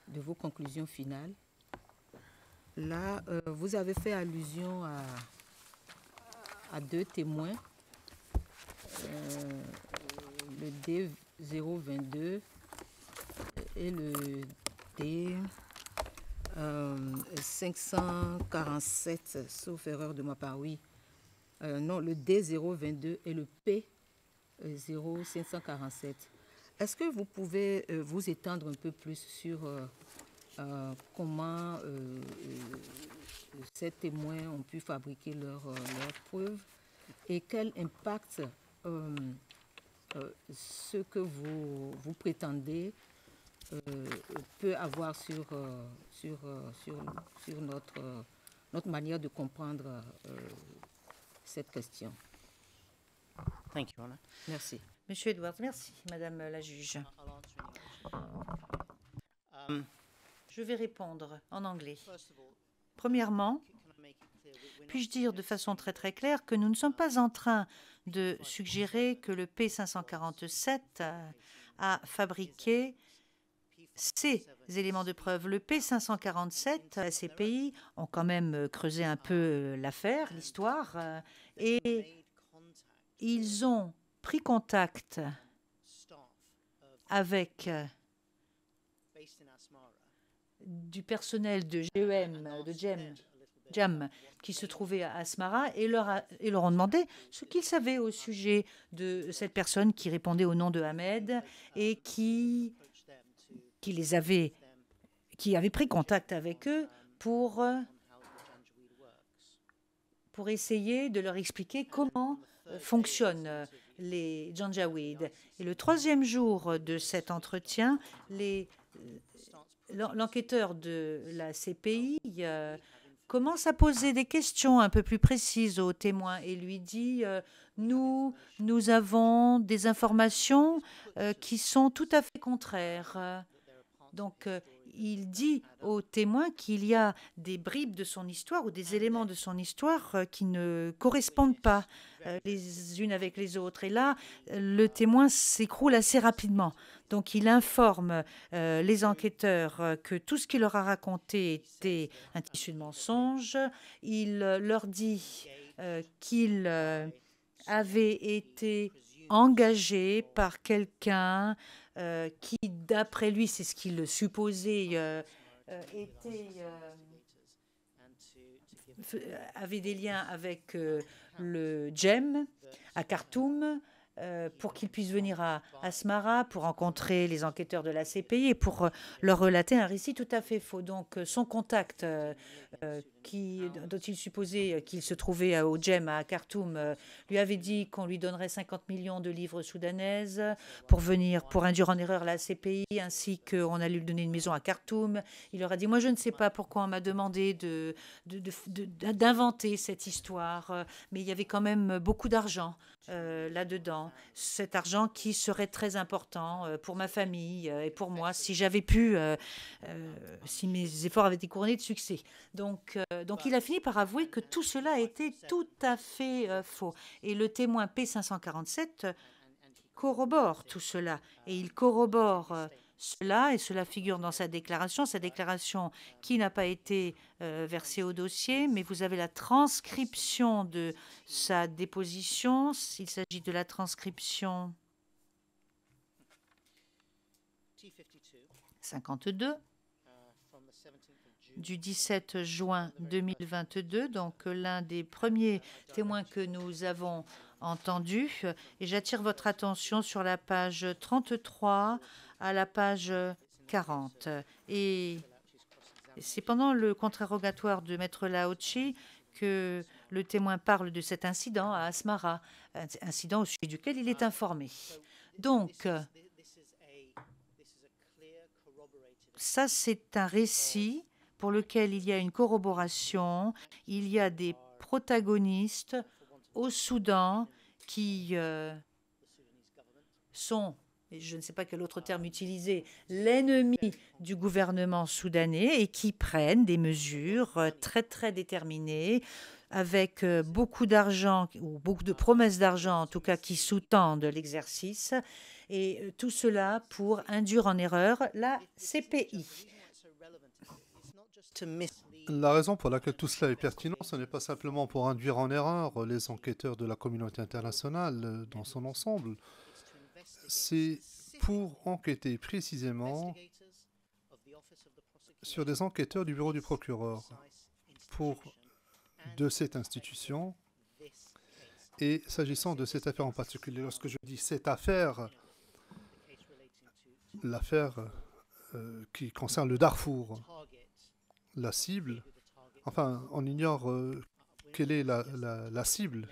de vos conclusions finales. Là, vous avez fait allusion à deux témoins, le D022 et le D547, sauf erreur de ma part, oui. Non, le D022 et le P 0547. Est-ce que vous pouvez vous étendre un peu plus sur comment ces témoins ont pu fabriquer leurs preuves et quel impact ce que vous prétendez peut avoir sur notre manière de comprendre cette question. Thank you, Honor. Merci. Monsieur Edwards, merci, Madame la juge. I'll answer in English. Je vais répondre en anglais. First of all, Premièrement, can I make it clear we're not puis-je dire de façon très très claire que nous ne sommes pas en train de suggérer que le P547 a fabriqué ces éléments de preuve. Le P547, ces pays ont quand même creusé un peu l'affaire, l'histoire, et made contact ils ont pris contact staff of avec based in Asmara. du personnel de GEM, qui se trouvait à Asmara et leur ont demandé ce qu'ils savaient au sujet de cette personne qui répondait au nom de Ahmed et qui avait pris contact avec eux pour essayer de leur expliquer comment fonctionnent les Janjaweed. Et le troisième jour de cet entretien, l'enquêteur de la CPI commence à poser des questions un peu plus précises au témoin et lui dit nous avons des informations qui sont tout à fait contraires. Donc, il dit au témoin qu'il y a des bribes de son histoire ou des éléments de son histoire qui ne correspondent pas les unes avec les autres. Et là, le témoin s'écroule assez rapidement. Donc, il informe les enquêteurs que tout ce qu'il leur a raconté était un tissu de mensonges. Il leur dit qu'il avait été engagé par quelqu'un qui, d'après lui, c'est ce qu'il supposait, avait des liens avec le GEM à Khartoum, pour qu'il puisse venir à Asmara pour rencontrer les enquêteurs de la CPI et pour leur relater un récit tout à fait faux. Donc son contact dont il supposait qu'il se trouvait au GEM à Khartoum lui avait dit qu'on lui donnerait 50 millions de livres soudanaises pour induire en erreur la CPI, ainsi qu'on allait lui donner une maison à Khartoum. Il leur a dit, moi je ne sais pas pourquoi on m'a demandé d'inventer cette histoire, mais il y avait quand même beaucoup d'argent là-dedans. Cet argent qui serait très important pour ma famille et pour moi, si j'avais pu, si mes efforts avaient été couronnés de succès. Donc il a fini par avouer que tout cela était tout à fait faux. Et le témoin P547 corrobore tout cela. Et il corrobore cela, et cela figure dans sa déclaration qui n'a pas été versée au dossier, mais vous avez la transcription de sa déposition. Il s'agit de la transcription 52 du 17 juin 2022, donc l'un des premiers témoins que nous avons entendu. Et j'attire votre attention sur la page 33 à la page 40. Et c'est pendant le contre-rogatoire de Maître Laochi que le témoin parle de cet incident à Asmara, incident au sujet duquel il est informé. Donc, ça, c'est un récit pour lequel il y a une corroboration, il y a des protagonistes au Soudan qui sont, et je ne sais pas quel autre terme utiliser, l'ennemi du gouvernement soudanais et qui prennent des mesures très très déterminées avec beaucoup d'argent ou beaucoup de promesses d'argent en tout cas qui sous-tendent l'exercice, et tout cela pour induire en erreur la CPI. La raison pour laquelle tout cela est pertinent, ce n'est pas simplement pour induire en erreur les enquêteurs de la communauté internationale dans son ensemble, c'est pour enquêter précisément sur des enquêteurs du bureau du procureur de cette institution Et s'agissant de cette affaire en particulier, lorsque je dis cette affaire, l'affaire qui concerne le Darfour, la cible, enfin, on ignore quelle est la cible.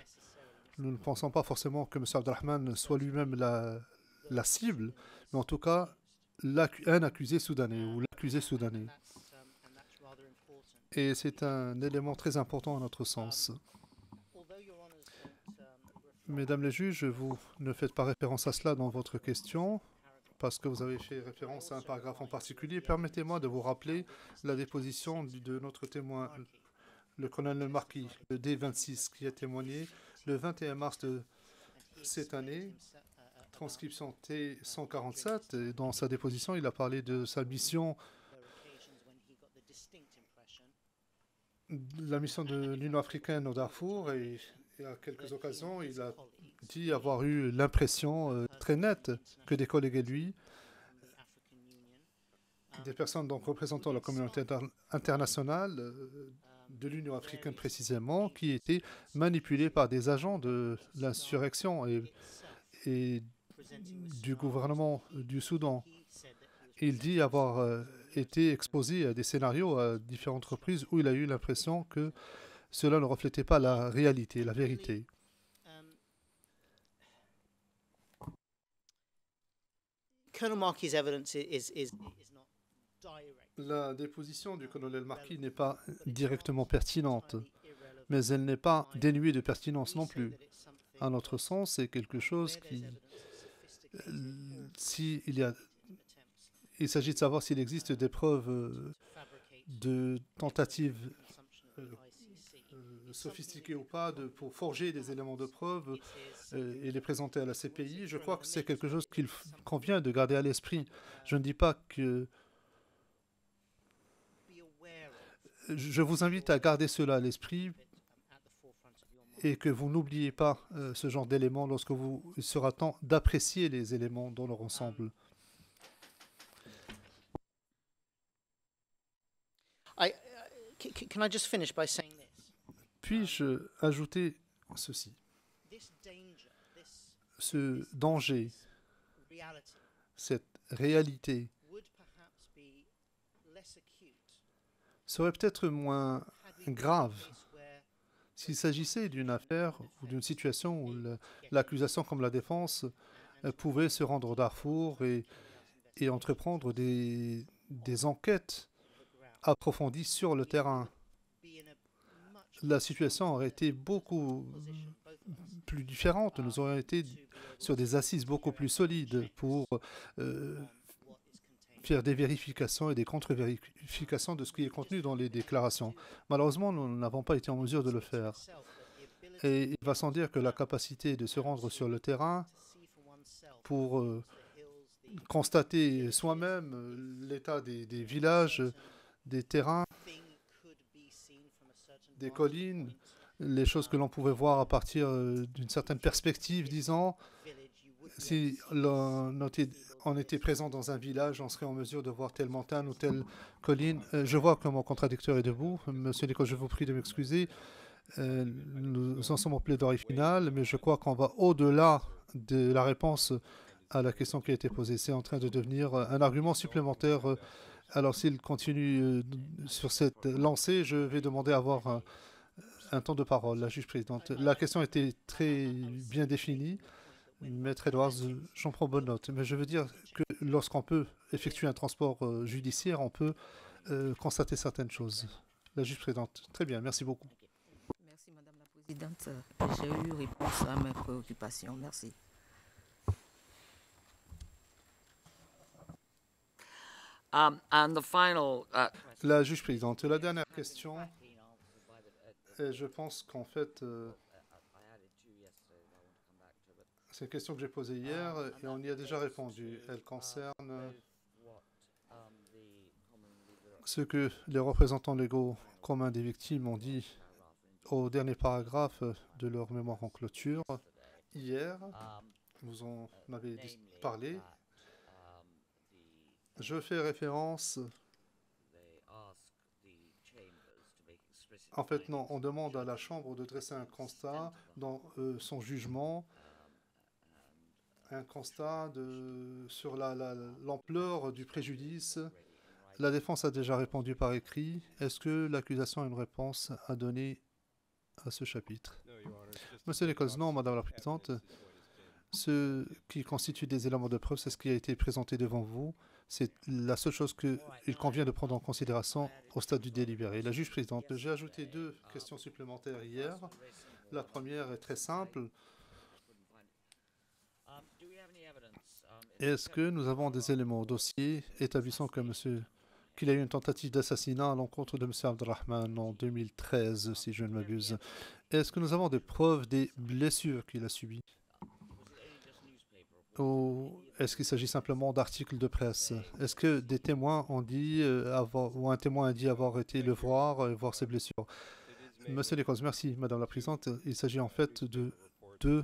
Nous ne pensons pas forcément que M. Abdelrahman soit lui-même la cible, mais en tout cas, un accusé soudanais ou l'accusé soudanais. Et c'est un élément très important à notre sens. Mesdames les juges, vous ne faites pas référence à cela dans votre question, parce que vous avez fait référence à un paragraphe en particulier. Permettez-moi de vous rappeler la déposition de notre témoin, le colonel Marquis, le D26, qui a témoigné le 21 mars de cette année, transcription T147. Et dans sa déposition, il a parlé de sa mission, la mission de l'Union africaine au Darfour, et à quelques occasions, il a dit avoir eu l'impression très nette que des collègues et lui, des personnes donc représentant la communauté internationale, de l'Union africaine précisément, qui étaient manipulés par des agents de l'insurrection et du gouvernement du Soudan. Il dit avoir été exposé à des scénarios à différentes reprises où il a eu l'impression que cela ne reflétait pas la réalité, la vérité. La déposition du colonel Marquis n'est pas directement pertinente, mais elle n'est pas dénuée de pertinence non plus. À notre sens, c'est quelque chose qui... Il s'agit de savoir s'il existe des preuves de tentatives sophistiquées ou pas pour forger des éléments de preuve et les présenter à la CPI. Je crois que c'est quelque chose qu'il convient de garder à l'esprit. Je ne dis pas que... Je vous invite à garder cela à l'esprit et que vous n'oubliez pas ce genre d'éléments lorsque il sera temps d'apprécier les éléments dans leur ensemble. Puis-je ajouter ceci? Ce danger, cette réalité serait peut-être moins grave s'il s'agissait d'une affaire ou d'une situation où l'accusation comme la défense pouvait se rendre au Darfour et entreprendre des enquêtes approfondies sur le terrain. La situation aurait été beaucoup plus différente. Nous aurions été sur des assises beaucoup plus solides pour faire des vérifications et des contre-vérifications de ce qui est contenu dans les déclarations. Malheureusement, nous n'avons pas été en mesure de le faire. Et il va sans dire que la capacité de se rendre sur le terrain pour constater soi-même l'état des villages, des terrains, des collines, les choses que l'on pouvait voir à partir d'une certaine perspective, disons, si on était présent dans un village, on serait en mesure de voir telle montagne ou telle colline. Je vois que mon contradicteur est debout. Monsieur Nico, je vous prie de m'excuser. Nous en sommes au plaidoirie finale, mais je crois qu'on va au-delà de la réponse à la question qui a été posée. C'est en train de devenir un argument supplémentaire. Alors, s'il continue sur cette lancée, je vais demander à avoir un temps de parole, la juge présidente. La question était très bien définie. Maître Edwards, j'en prends bonne note. Mais je veux dire que lorsqu'on peut effectuer un transport judiciaire, on peut constater certaines choses. La juge présidente. Très bien, merci beaucoup. Merci, Madame la Présidente. J'ai eu réponse à mes préoccupations. Merci. And the final, La juge présidente. La dernière question, et je pense qu'en fait, c'est une question que j'ai posée hier et on y a déjà répondu. Elle concerne ce que les représentants légaux communs des victimes ont dit au dernier paragraphe de leur mémoire en clôture. Hier, vous en avez parlé. Je fais référence En fait, non, on demande à la Chambre de dresser un constat dans son jugement, un constat sur l'ampleur du préjudice. La défense a déjà répondu par écrit. Est-ce que l'accusation a une réponse à donner à ce chapitre? Monsieur Nichols, non, Madame la Présidente. Ce qui constitue des éléments de preuve, c'est ce qui a été présenté devant vous. C'est la seule chose qu'il convient de prendre en considération au stade du délibéré. La juge présidente, j'ai ajouté 2 questions supplémentaires hier. La première est très simple. Est-ce que nous avons des éléments au dossier établissant qu'il y a eu une tentative d'assassinat à l'encontre de M. Abdelrahman en 2013, si je ne m'abuse? Est-ce que nous avons des preuves des blessures qu'il a subies? Ou est-ce qu'il s'agit simplement d'articles de presse? Est-ce que des témoins ont dit ou un témoin a dit avoir été le voir et voir ses blessures? Monsieur Nichols, merci, Madame la Présidente. Il s'agit en fait de 2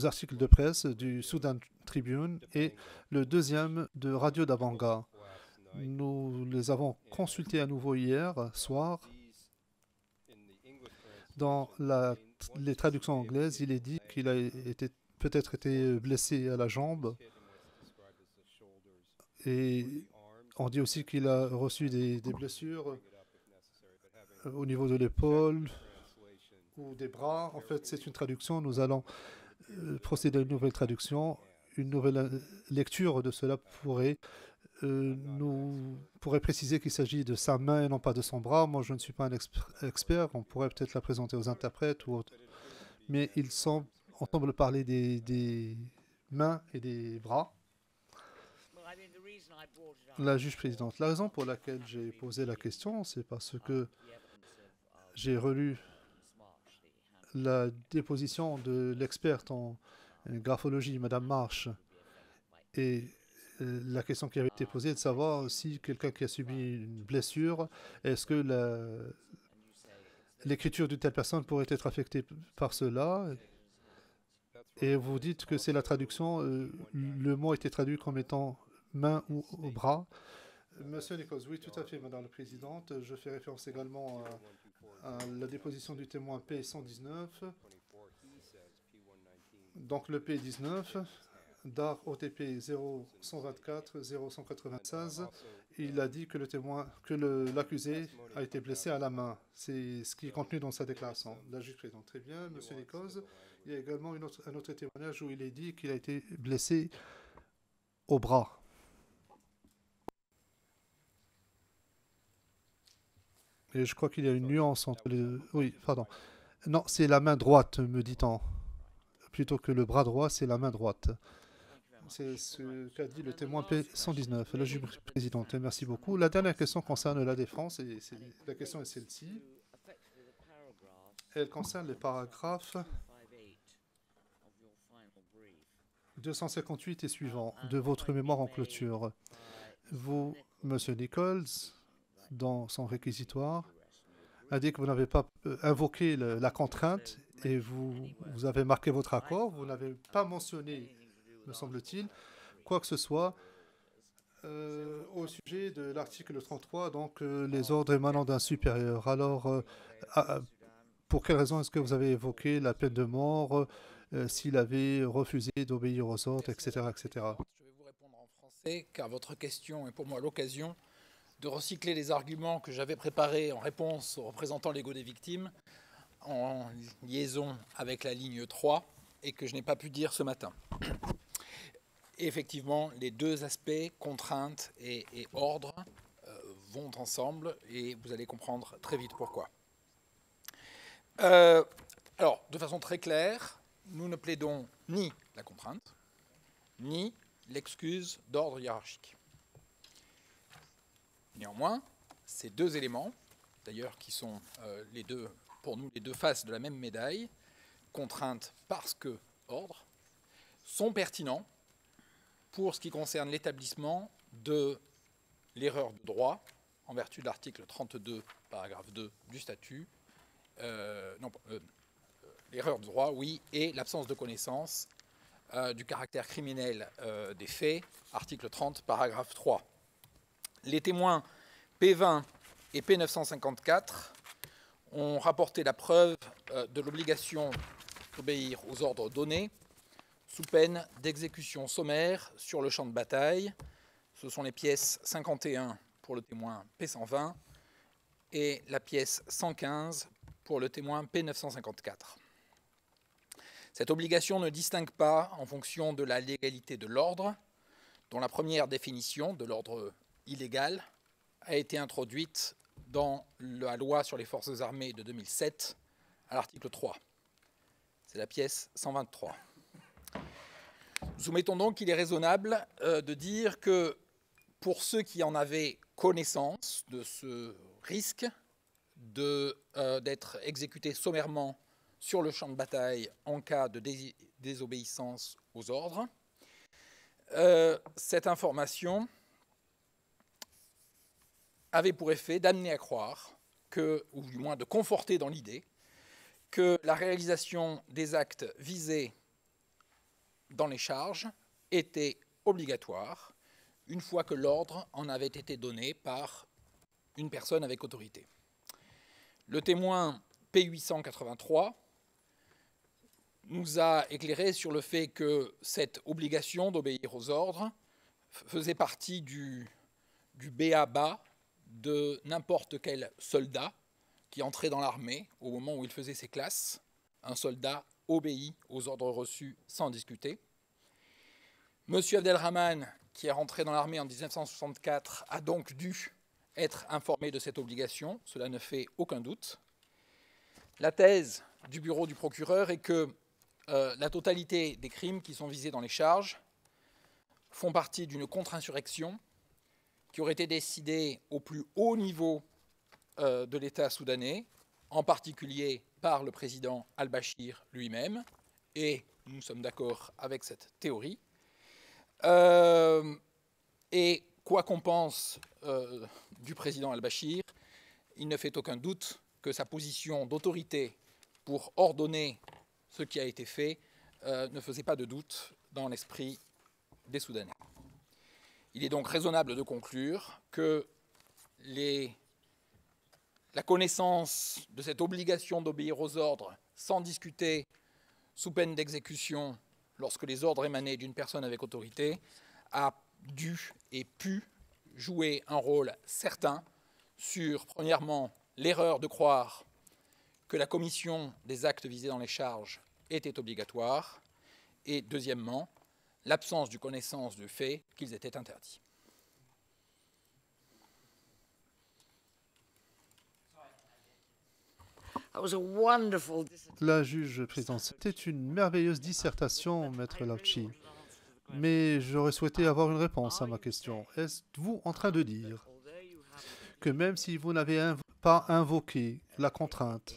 articles de presse du Sudan Tribune et le deuxième de Radio Dabanga. Nous les avons consultés à nouveau hier soir. Dans les traductions anglaises, il est dit qu'il a peut-être été blessé à la jambe. Et on dit aussi qu'il a reçu des blessures au niveau de l'épaule ou des bras. En fait, c'est une traduction. Nous allons procéder à une nouvelle traduction. Une nouvelle lecture de cela pourrait préciser qu'il s'agit de sa main et non pas de son bras. Moi, je ne suis pas un expert. On pourrait peut-être la présenter aux interprètes ou autres. Mais on semble parler des mains et des bras. La juge présidente, la raison pour laquelle j'ai posé la question, c'est parce que j'ai relu la déposition de l'experte en graphologie, Madame Marsh, et la question qui avait été posée est de savoir si quelqu'un qui a subi une blessure, est-ce que l'écriture d'une telle personne pourrait être affectée par cela? Et vous dites que c'est la traduction, le mot a été traduit comme étant main ou bras. Monsieur Nichols, oui, tout à fait, Madame la Présidente. Je fais référence également à la déposition du témoin P119. Donc le P19, DAR OTP 0124 0196, il a dit que l'accusé a été blessé à la main. C'est ce qui est contenu dans sa déclaration. La juge présidente, très bien. Monsieur Nichols, il y a également un autre témoignage où il est dit qu'il a été blessé au bras. Et je crois qu'il y a une nuance entre les deux. Oui, pardon. Non, c'est la main droite, me dit-on. Plutôt que le bras droit, c'est la main droite. C'est ce qu'a dit le témoin P119. La juge présidente, merci beaucoup. La dernière question concerne la défense, et la question est celle-ci. Elle concerne les paragraphes 258 et suivants de votre mémoire en clôture. Vous, Monsieur Nichols, dans son réquisitoire, a dit que vous n'avez pas invoqué la contrainte et vous avez marqué votre accord. Vous n'avez pas mentionné, me semble-t-il, quoi que ce soit au sujet de l'article 33, donc les ordres émanant d'un supérieur. Alors, pour quelle raison est-ce que vous avez évoqué la peine de mort s'il avait refusé d'obéir aux ordres, etc., etc. Je vais vous répondre en français, car votre question est pour moi l'occasion de recycler les arguments que j'avais préparés en réponse aux représentants légaux des victimes, en liaison avec la ligne 3, et que je n'ai pas pu dire ce matin. Et effectivement, les 2 aspects, contrainte et ordre, vont ensemble, et vous allez comprendre très vite pourquoi. Alors, de façon très claire, nous ne plaidons ni la contrainte, ni l'excuse d'ordre hiérarchique. Néanmoins, ces 2 éléments, d'ailleurs qui sont pour nous les 2 faces de la même médaille, contrainte parce que ordre, sont pertinents pour ce qui concerne l'établissement de l'erreur de droit en vertu de l'article 32, paragraphe 2 du statut. L'erreur de droit, oui, et l'absence de connaissance du caractère criminel des faits, article 30, paragraphe 3. Les témoins P20 et P954 ont rapporté la preuve de l'obligation d'obéir aux ordres donnés sous peine d'exécution sommaire sur le champ de bataille. Ce sont les pièces 51 pour le témoin P120 et la pièce 115 pour le témoin P954. Cette obligation ne distingue pas en fonction de la légalité de l'ordre, dont la première définition de l'ordre illégal a été introduite dans la loi sur les forces armées de 2007 à l'article 3. C'est la pièce 123. Nous soumettons donc qu'il est raisonnable de dire que pour ceux qui en avaient connaissance de ce risque d'être exécutés sommairement sur le champ de bataille en cas de désobéissance aux ordres, cette information avait pour effet d'amener à croire que, ou du moins de conforter dans l'idée, que la réalisation des actes visés dans les charges était obligatoire une fois que l'ordre en avait été donné par une personne avec autorité. Le témoin P883 nous a éclairé sur le fait que cette obligation d'obéir aux ordres faisait partie du b.a.-ba de n'importe quel soldat qui entrait dans l'armée au moment où il faisait ses classes. Un soldat obéit aux ordres reçus sans discuter. Monsieur Abdelrahman, qui est rentré dans l'armée en 1964, a donc dû être informé de cette obligation, cela ne fait aucun doute. La thèse du bureau du procureur est que la totalité des crimes qui sont visés dans les charges font partie d'une contre-insurrection qui aurait été décidée au plus haut niveau de l'État soudanais, en particulier par le président al-Bashir lui-même, et nous sommes d'accord avec cette théorie. Et quoi qu'on pense du président al-Bashir, il ne fait aucun doute que sa position d'autorité pour ordonner ce qui a été fait ne faisait pas de doute dans l'esprit des Soudanais. Il est donc raisonnable de conclure que la connaissance de cette obligation d'obéir aux ordres sans discuter sous peine d'exécution lorsque les ordres émanaient d'une personne avec autorité a dû et pu jouer un rôle certain sur, premièrement, l'erreur de croire que la commission des actes visés dans les charges était obligatoire, et deuxièmement, l'absence de connaissance du fait qu'ils étaient interdits. La juge présidente, c'était une merveilleuse dissertation, maître Lauchi. Mais j'aurais souhaité avoir une réponse à ma question. Êtes-vous en train de dire que même si vous n'avez pas invoqué la contrainte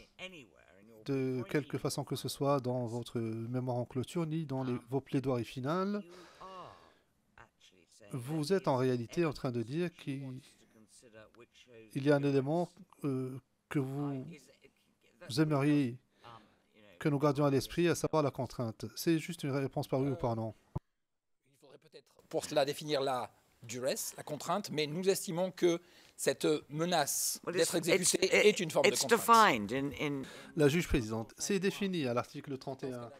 de quelque façon que ce soit dans votre mémoire en clôture, ni dans vos plaidoiries finales, vous êtes en réalité en train de dire qu'il y a un élément que vous aimeriez que nous gardions à l'esprit, à savoir la contrainte. C'est juste une réponse par oui ou par non. Il faudrait peut-être pour cela définir la duress, la contrainte, mais nous estimons que cette menace d'être exécuté est une forme de contrainte. La juge présidente, c'est défini à l'article 31.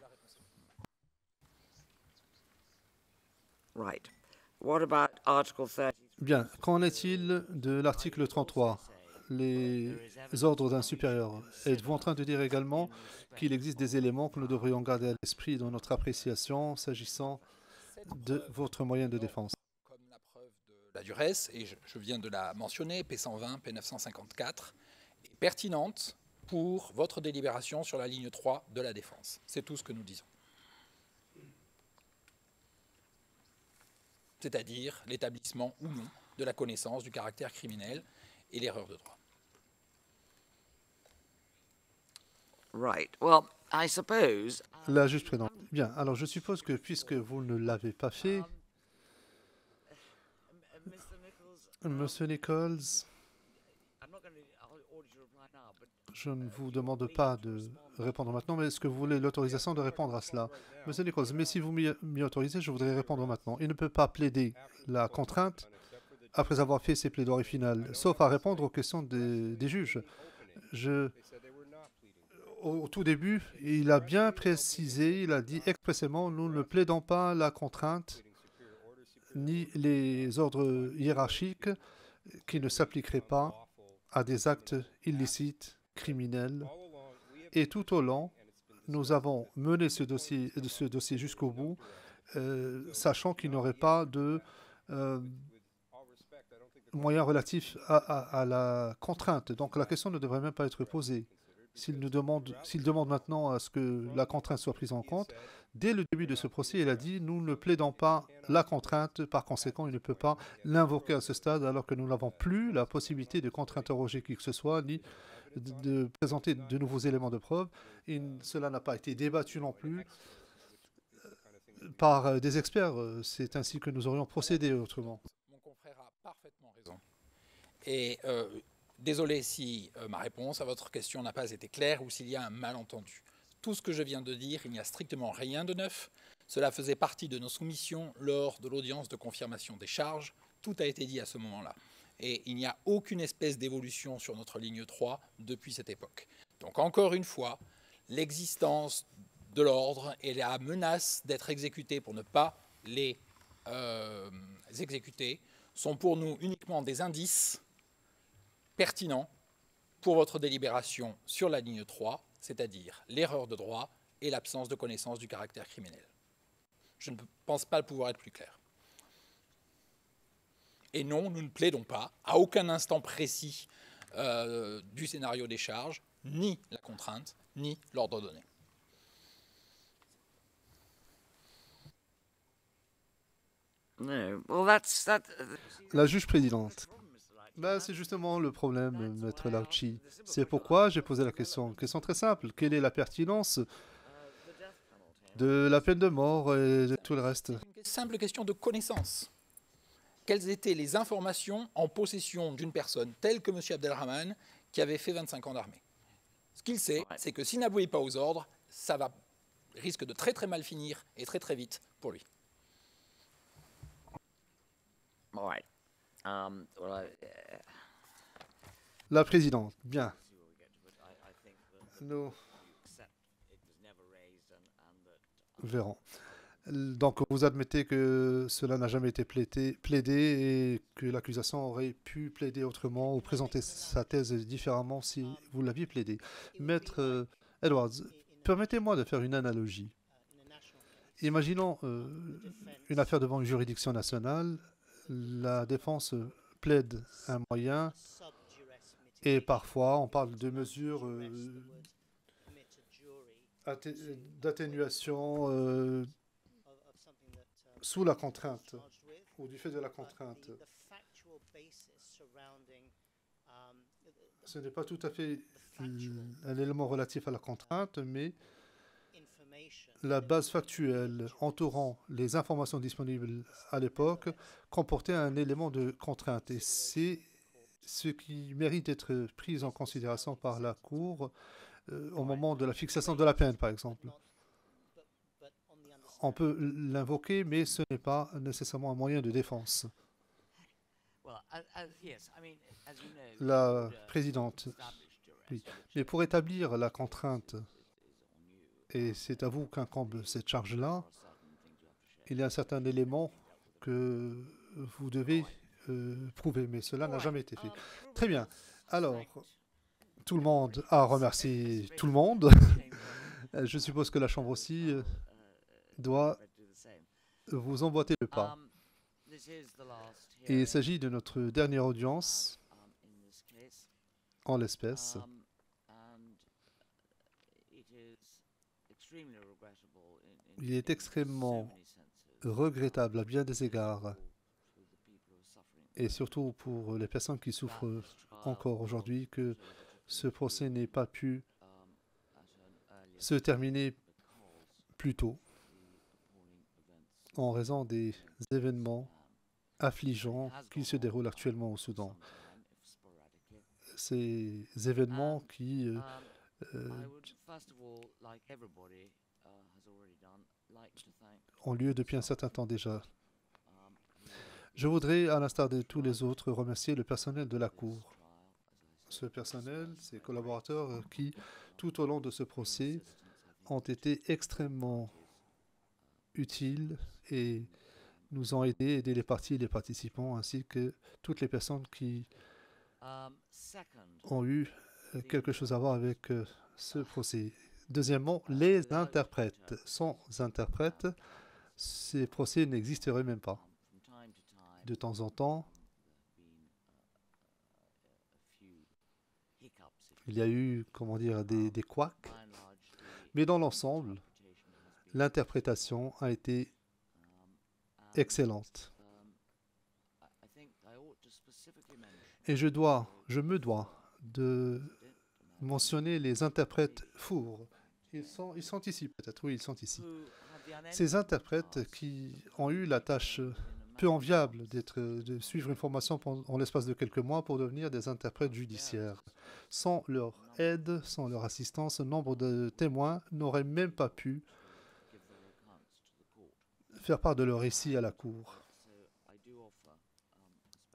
Right. What about Article 30? Bien, qu'en est-il de l'article 33, les ordres d'un supérieur? Êtes-vous en train de dire également qu'il existe des éléments que nous devrions garder à l'esprit dans notre appréciation s'agissant de votre moyen de défense? Comme la preuve de la duresse, et je viens de la mentionner, P120, P954, est pertinente pour votre délibération sur la ligne 3 de la défense. C'est tout ce que nous disons. C'est-à-dire l'établissement ou non de la connaissance du caractère criminel et l'erreur de droit. Right. Well, I suppose. La juge présidente. Bien, alors je suppose que puisque vous ne l'avez pas fait, Monsieur Nichols, je ne vous demande pas de répondre maintenant, mais est-ce que vous voulez l'autorisation de répondre à cela? Monsieur Nichols, mais si vous m'y autorisez, je voudrais répondre maintenant. Il ne peut pas plaider la contrainte après avoir fait ses plaidoiries finales, sauf à répondre aux questions des juges. Au tout début, il a bien précisé, il a dit expressément, nous ne plaidons pas la contrainte ni les ordres hiérarchiques qui ne s'appliqueraient pas à des actes illicites, criminels. Et tout au long, nous avons mené ce dossier jusqu'au bout, sachant qu'il n'y aurait pas de moyens relatifs à la contrainte. Donc la question ne devrait même pas être posée. S'il demande maintenant à ce que la contrainte soit prise en compte, dès le début de ce procès, il a dit « Nous ne plaidons pas la contrainte, par conséquent, il ne peut pas l'invoquer à ce stade alors que nous n'avons plus la possibilité de contre-interroger qui que ce soit, ni de présenter de nouveaux éléments de preuve. Et cela n'a pas été débattu non plus par des experts. C'est ainsi que nous aurions procédé autrement. » Mon confrère a parfaitement raison. Et désolé si ma réponse à votre question n'a pas été claire ou s'il y a un malentendu. Tout ce que je viens de dire, il n'y a strictement rien de neuf. Cela faisait partie de nos soumissions lors de l'audience de confirmation des charges. Tout a été dit à ce moment-là. Et il n'y a aucune espèce d'évolution sur notre ligne 3 depuis cette époque. Donc encore une fois, l'existence de l'ordre et la menace d'être exécutés pour ne pas les exécuter sont pour nous uniquement des indices pertinents pour votre délibération sur la ligne 3, c'est-à-dire l'erreur de droit et l'absence de connaissance du caractère criminel. Je ne pense pas pouvoir être plus clair. Et non, nous ne plaidons pas, à aucun instant précis du scénario des charges, ni la contrainte, ni l'ordre donné. La juge présidente. C'est justement le problème, Maître Lauchi. C'est pourquoi j'ai posé la question. Question très simple. Quelle est la pertinence de la peine de mort et de tout le reste? Une simple question de connaissance. Quelles étaient les informations en possession d'une personne telle que M. Abdelrahman, qui avait fait 25 ans d'armée? Ce qu'il sait, c'est que s'il n'abouille pas aux ordres, ça risque de très très mal finir et très très vite pour lui. La présidente, bien. Nous verrons. Donc, vous admettez que cela n'a jamais été plaidé et que l'accusation aurait pu plaider autrement ou présenter sa thèse différemment si vous l'aviez plaidé. Maître Edwards, permettez-moi de faire une analogie. Imaginons une affaire devant une juridiction nationale. La défense plaide un moyen et parfois on parle de mesures d'atténuation sous la contrainte ou du fait de la contrainte. Ce n'est pas tout à fait un élément relatif à la contrainte, mais la base factuelle entourant les informations disponibles à l'époque comportait un élément de contrainte. Et c'est ce qui mérite d'être pris en considération par la Cour au moment de la fixation de la peine, par exemple. On peut l'invoquer, mais ce n'est pas nécessairement un moyen de défense. La présidente, oui. Mais pour établir la contrainte, et c'est à vous qu'incombe cette charge-là, il y a un certain élément que vous devez prouver, mais cela n'a jamais été fait. Très bien. Alors, tout le monde a remercié tout le monde. Je suppose que la Chambre aussi doit vous emboîter le pas. Et il s'agit de notre dernière audience, en l'espèce. Il est extrêmement regrettable à bien des égards, et surtout pour les personnes qui souffrent encore aujourd'hui, que ce procès n'ait pas pu se terminer plus tôt en raison des événements affligeants qui se déroulent actuellement au Soudan. Ces événements qui ont lieu depuis un certain temps déjà. Je voudrais, à l'instar de tous les autres, remercier le personnel de la Cour. Ce personnel, ces collaborateurs qui, tout au long de ce procès, ont été extrêmement utiles et nous ont aidé les parties et les participants, ainsi que toutes les personnes qui ont eu quelque chose à voir avec ce procès. Deuxièmement, les interprètes. Sans interprètes, ces procès n'existeraient même pas. De temps en temps, il y a eu, comment dire, des couacs, mais dans l'ensemble, l'interprétation a été excellente. Et je me dois de mentionner les interprètes fours. Ils sont ici peut-être, oui, ils sont ici. Ces interprètes qui ont eu la tâche peu enviable de suivre une formation en l'espace de quelques mois pour devenir des interprètes judiciaires. Sans leur aide, sans leur assistance, nombre de témoins n'auraient même pas pu faire part de leur récit à la Cour.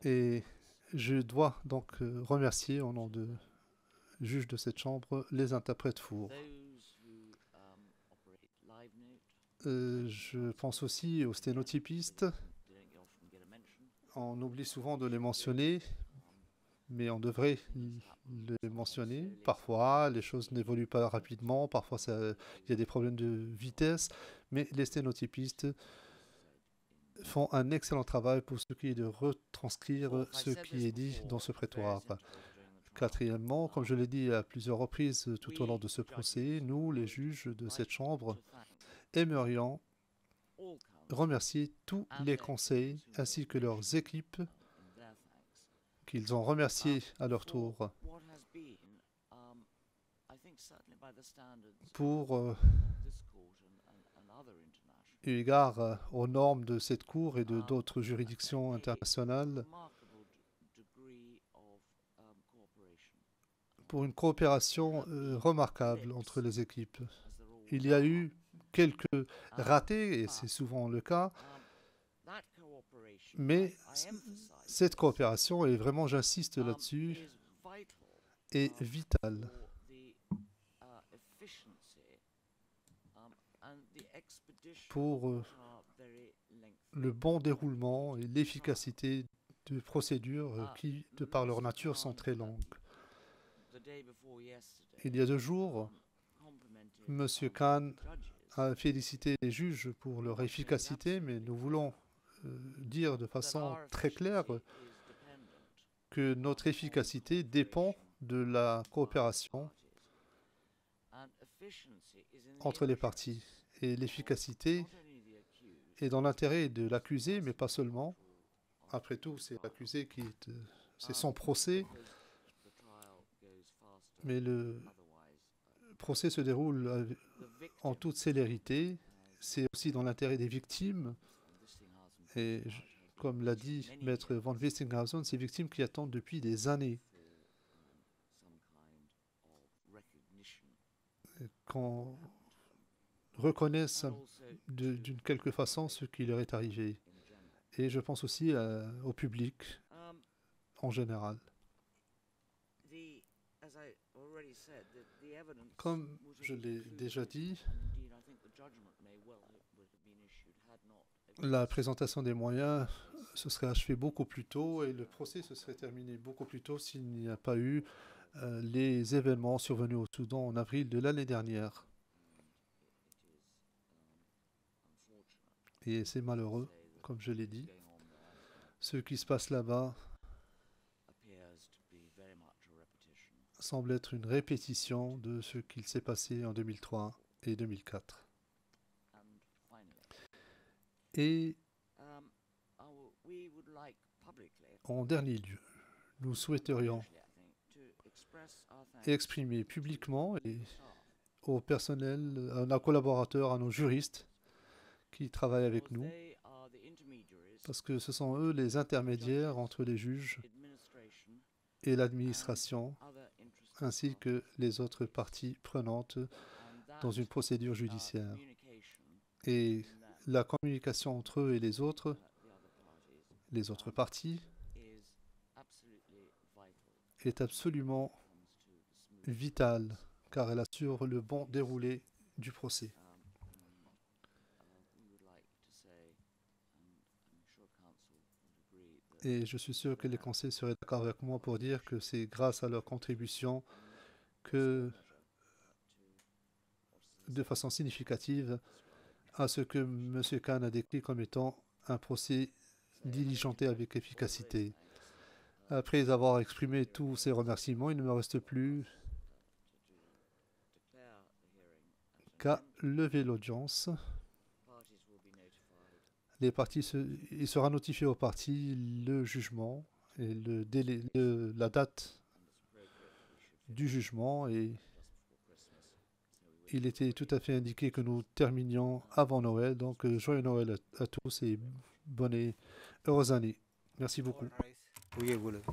Et je dois donc remercier, au nom de juge de cette chambre, les interprètes fours. Je pense aussi aux sténotypistes. On oublie souvent de les mentionner, mais on devrait les mentionner. Parfois, les choses n'évoluent pas rapidement, parfois il y a des problèmes de vitesse, mais les sténotypistes font un excellent travail pour ce qui est de retranscrire ce qui est dit dans ce prétoire. Quatrièmement, comme je l'ai dit à plusieurs reprises tout au long de ce procès, nous, les juges de cette chambre, aimerions remercier tous les conseils ainsi que leurs équipes qu'ils ont remerciés à leur tour pour eu égard aux normes de cette Cour et de d'autres juridictions internationales, pour une coopération remarquable entre les équipes. Il y a eu quelques ratés, et c'est souvent le cas, mais cette coopération, et vraiment j'insiste là-dessus, est vitale pour le bon déroulement et l'efficacité de procédures qui, de par leur nature, sont très longues. Il y a 2 jours, M. Khan a félicité les juges pour leur efficacité, mais nous voulons dire de façon très claire que notre efficacité dépend de la coopération entre les parties. Et l'efficacité est dans l'intérêt de l'accusé, mais pas seulement. Après tout, c'est l'accusé qui est... c'est son procès. Mais le procès se déroule en toute célérité. C'est aussi dans l'intérêt des victimes. Et comme l'a dit Maître Van Westinghausen, ces victimes qui attendent depuis des années qu'on reconnaisse d'une quelque façon ce qui leur est arrivé. Et je pense aussi au public en général. Comme je l'ai déjà dit, la présentation des moyens se serait achevée beaucoup plus tôt et le procès se serait terminé beaucoup plus tôt s'il n'y a pas eu les événements survenus au Soudan en avril de l'année dernière. Et c'est malheureux, comme je l'ai dit. Ce qui se passe là-bas semble être une répétition de ce qu'il s'est passé en 2003 et 2004. Et en dernier lieu, nous souhaiterions exprimer publiquement et au personnel, à nos collaborateurs, à nos juristes qui travaillent avec nous, parce que ce sont eux les intermédiaires entre les juges et l'administration, ainsi que les autres parties prenantes dans une procédure judiciaire. Et la communication entre eux et les autres les autres parties est absolument vitale car elle assure le bon déroulé du procès. Et je suis sûr que les conseils seraient d'accord avec moi pour dire que c'est grâce à leur contribution que, de façon significative, à ce que M. Khan a décrit comme étant un procès diligenté avec efficacité. Après avoir exprimé tous ces remerciements, il ne me reste plus qu'à lever l'audience. Les parties il sera notifié aux parties le jugement et le délai, la date du jugement, et il était tout à fait indiqué que nous terminions avant Noël. Donc joyeux Noël à tous et bonne et heureuse année. Merci beaucoup. Pourriez-vous lever?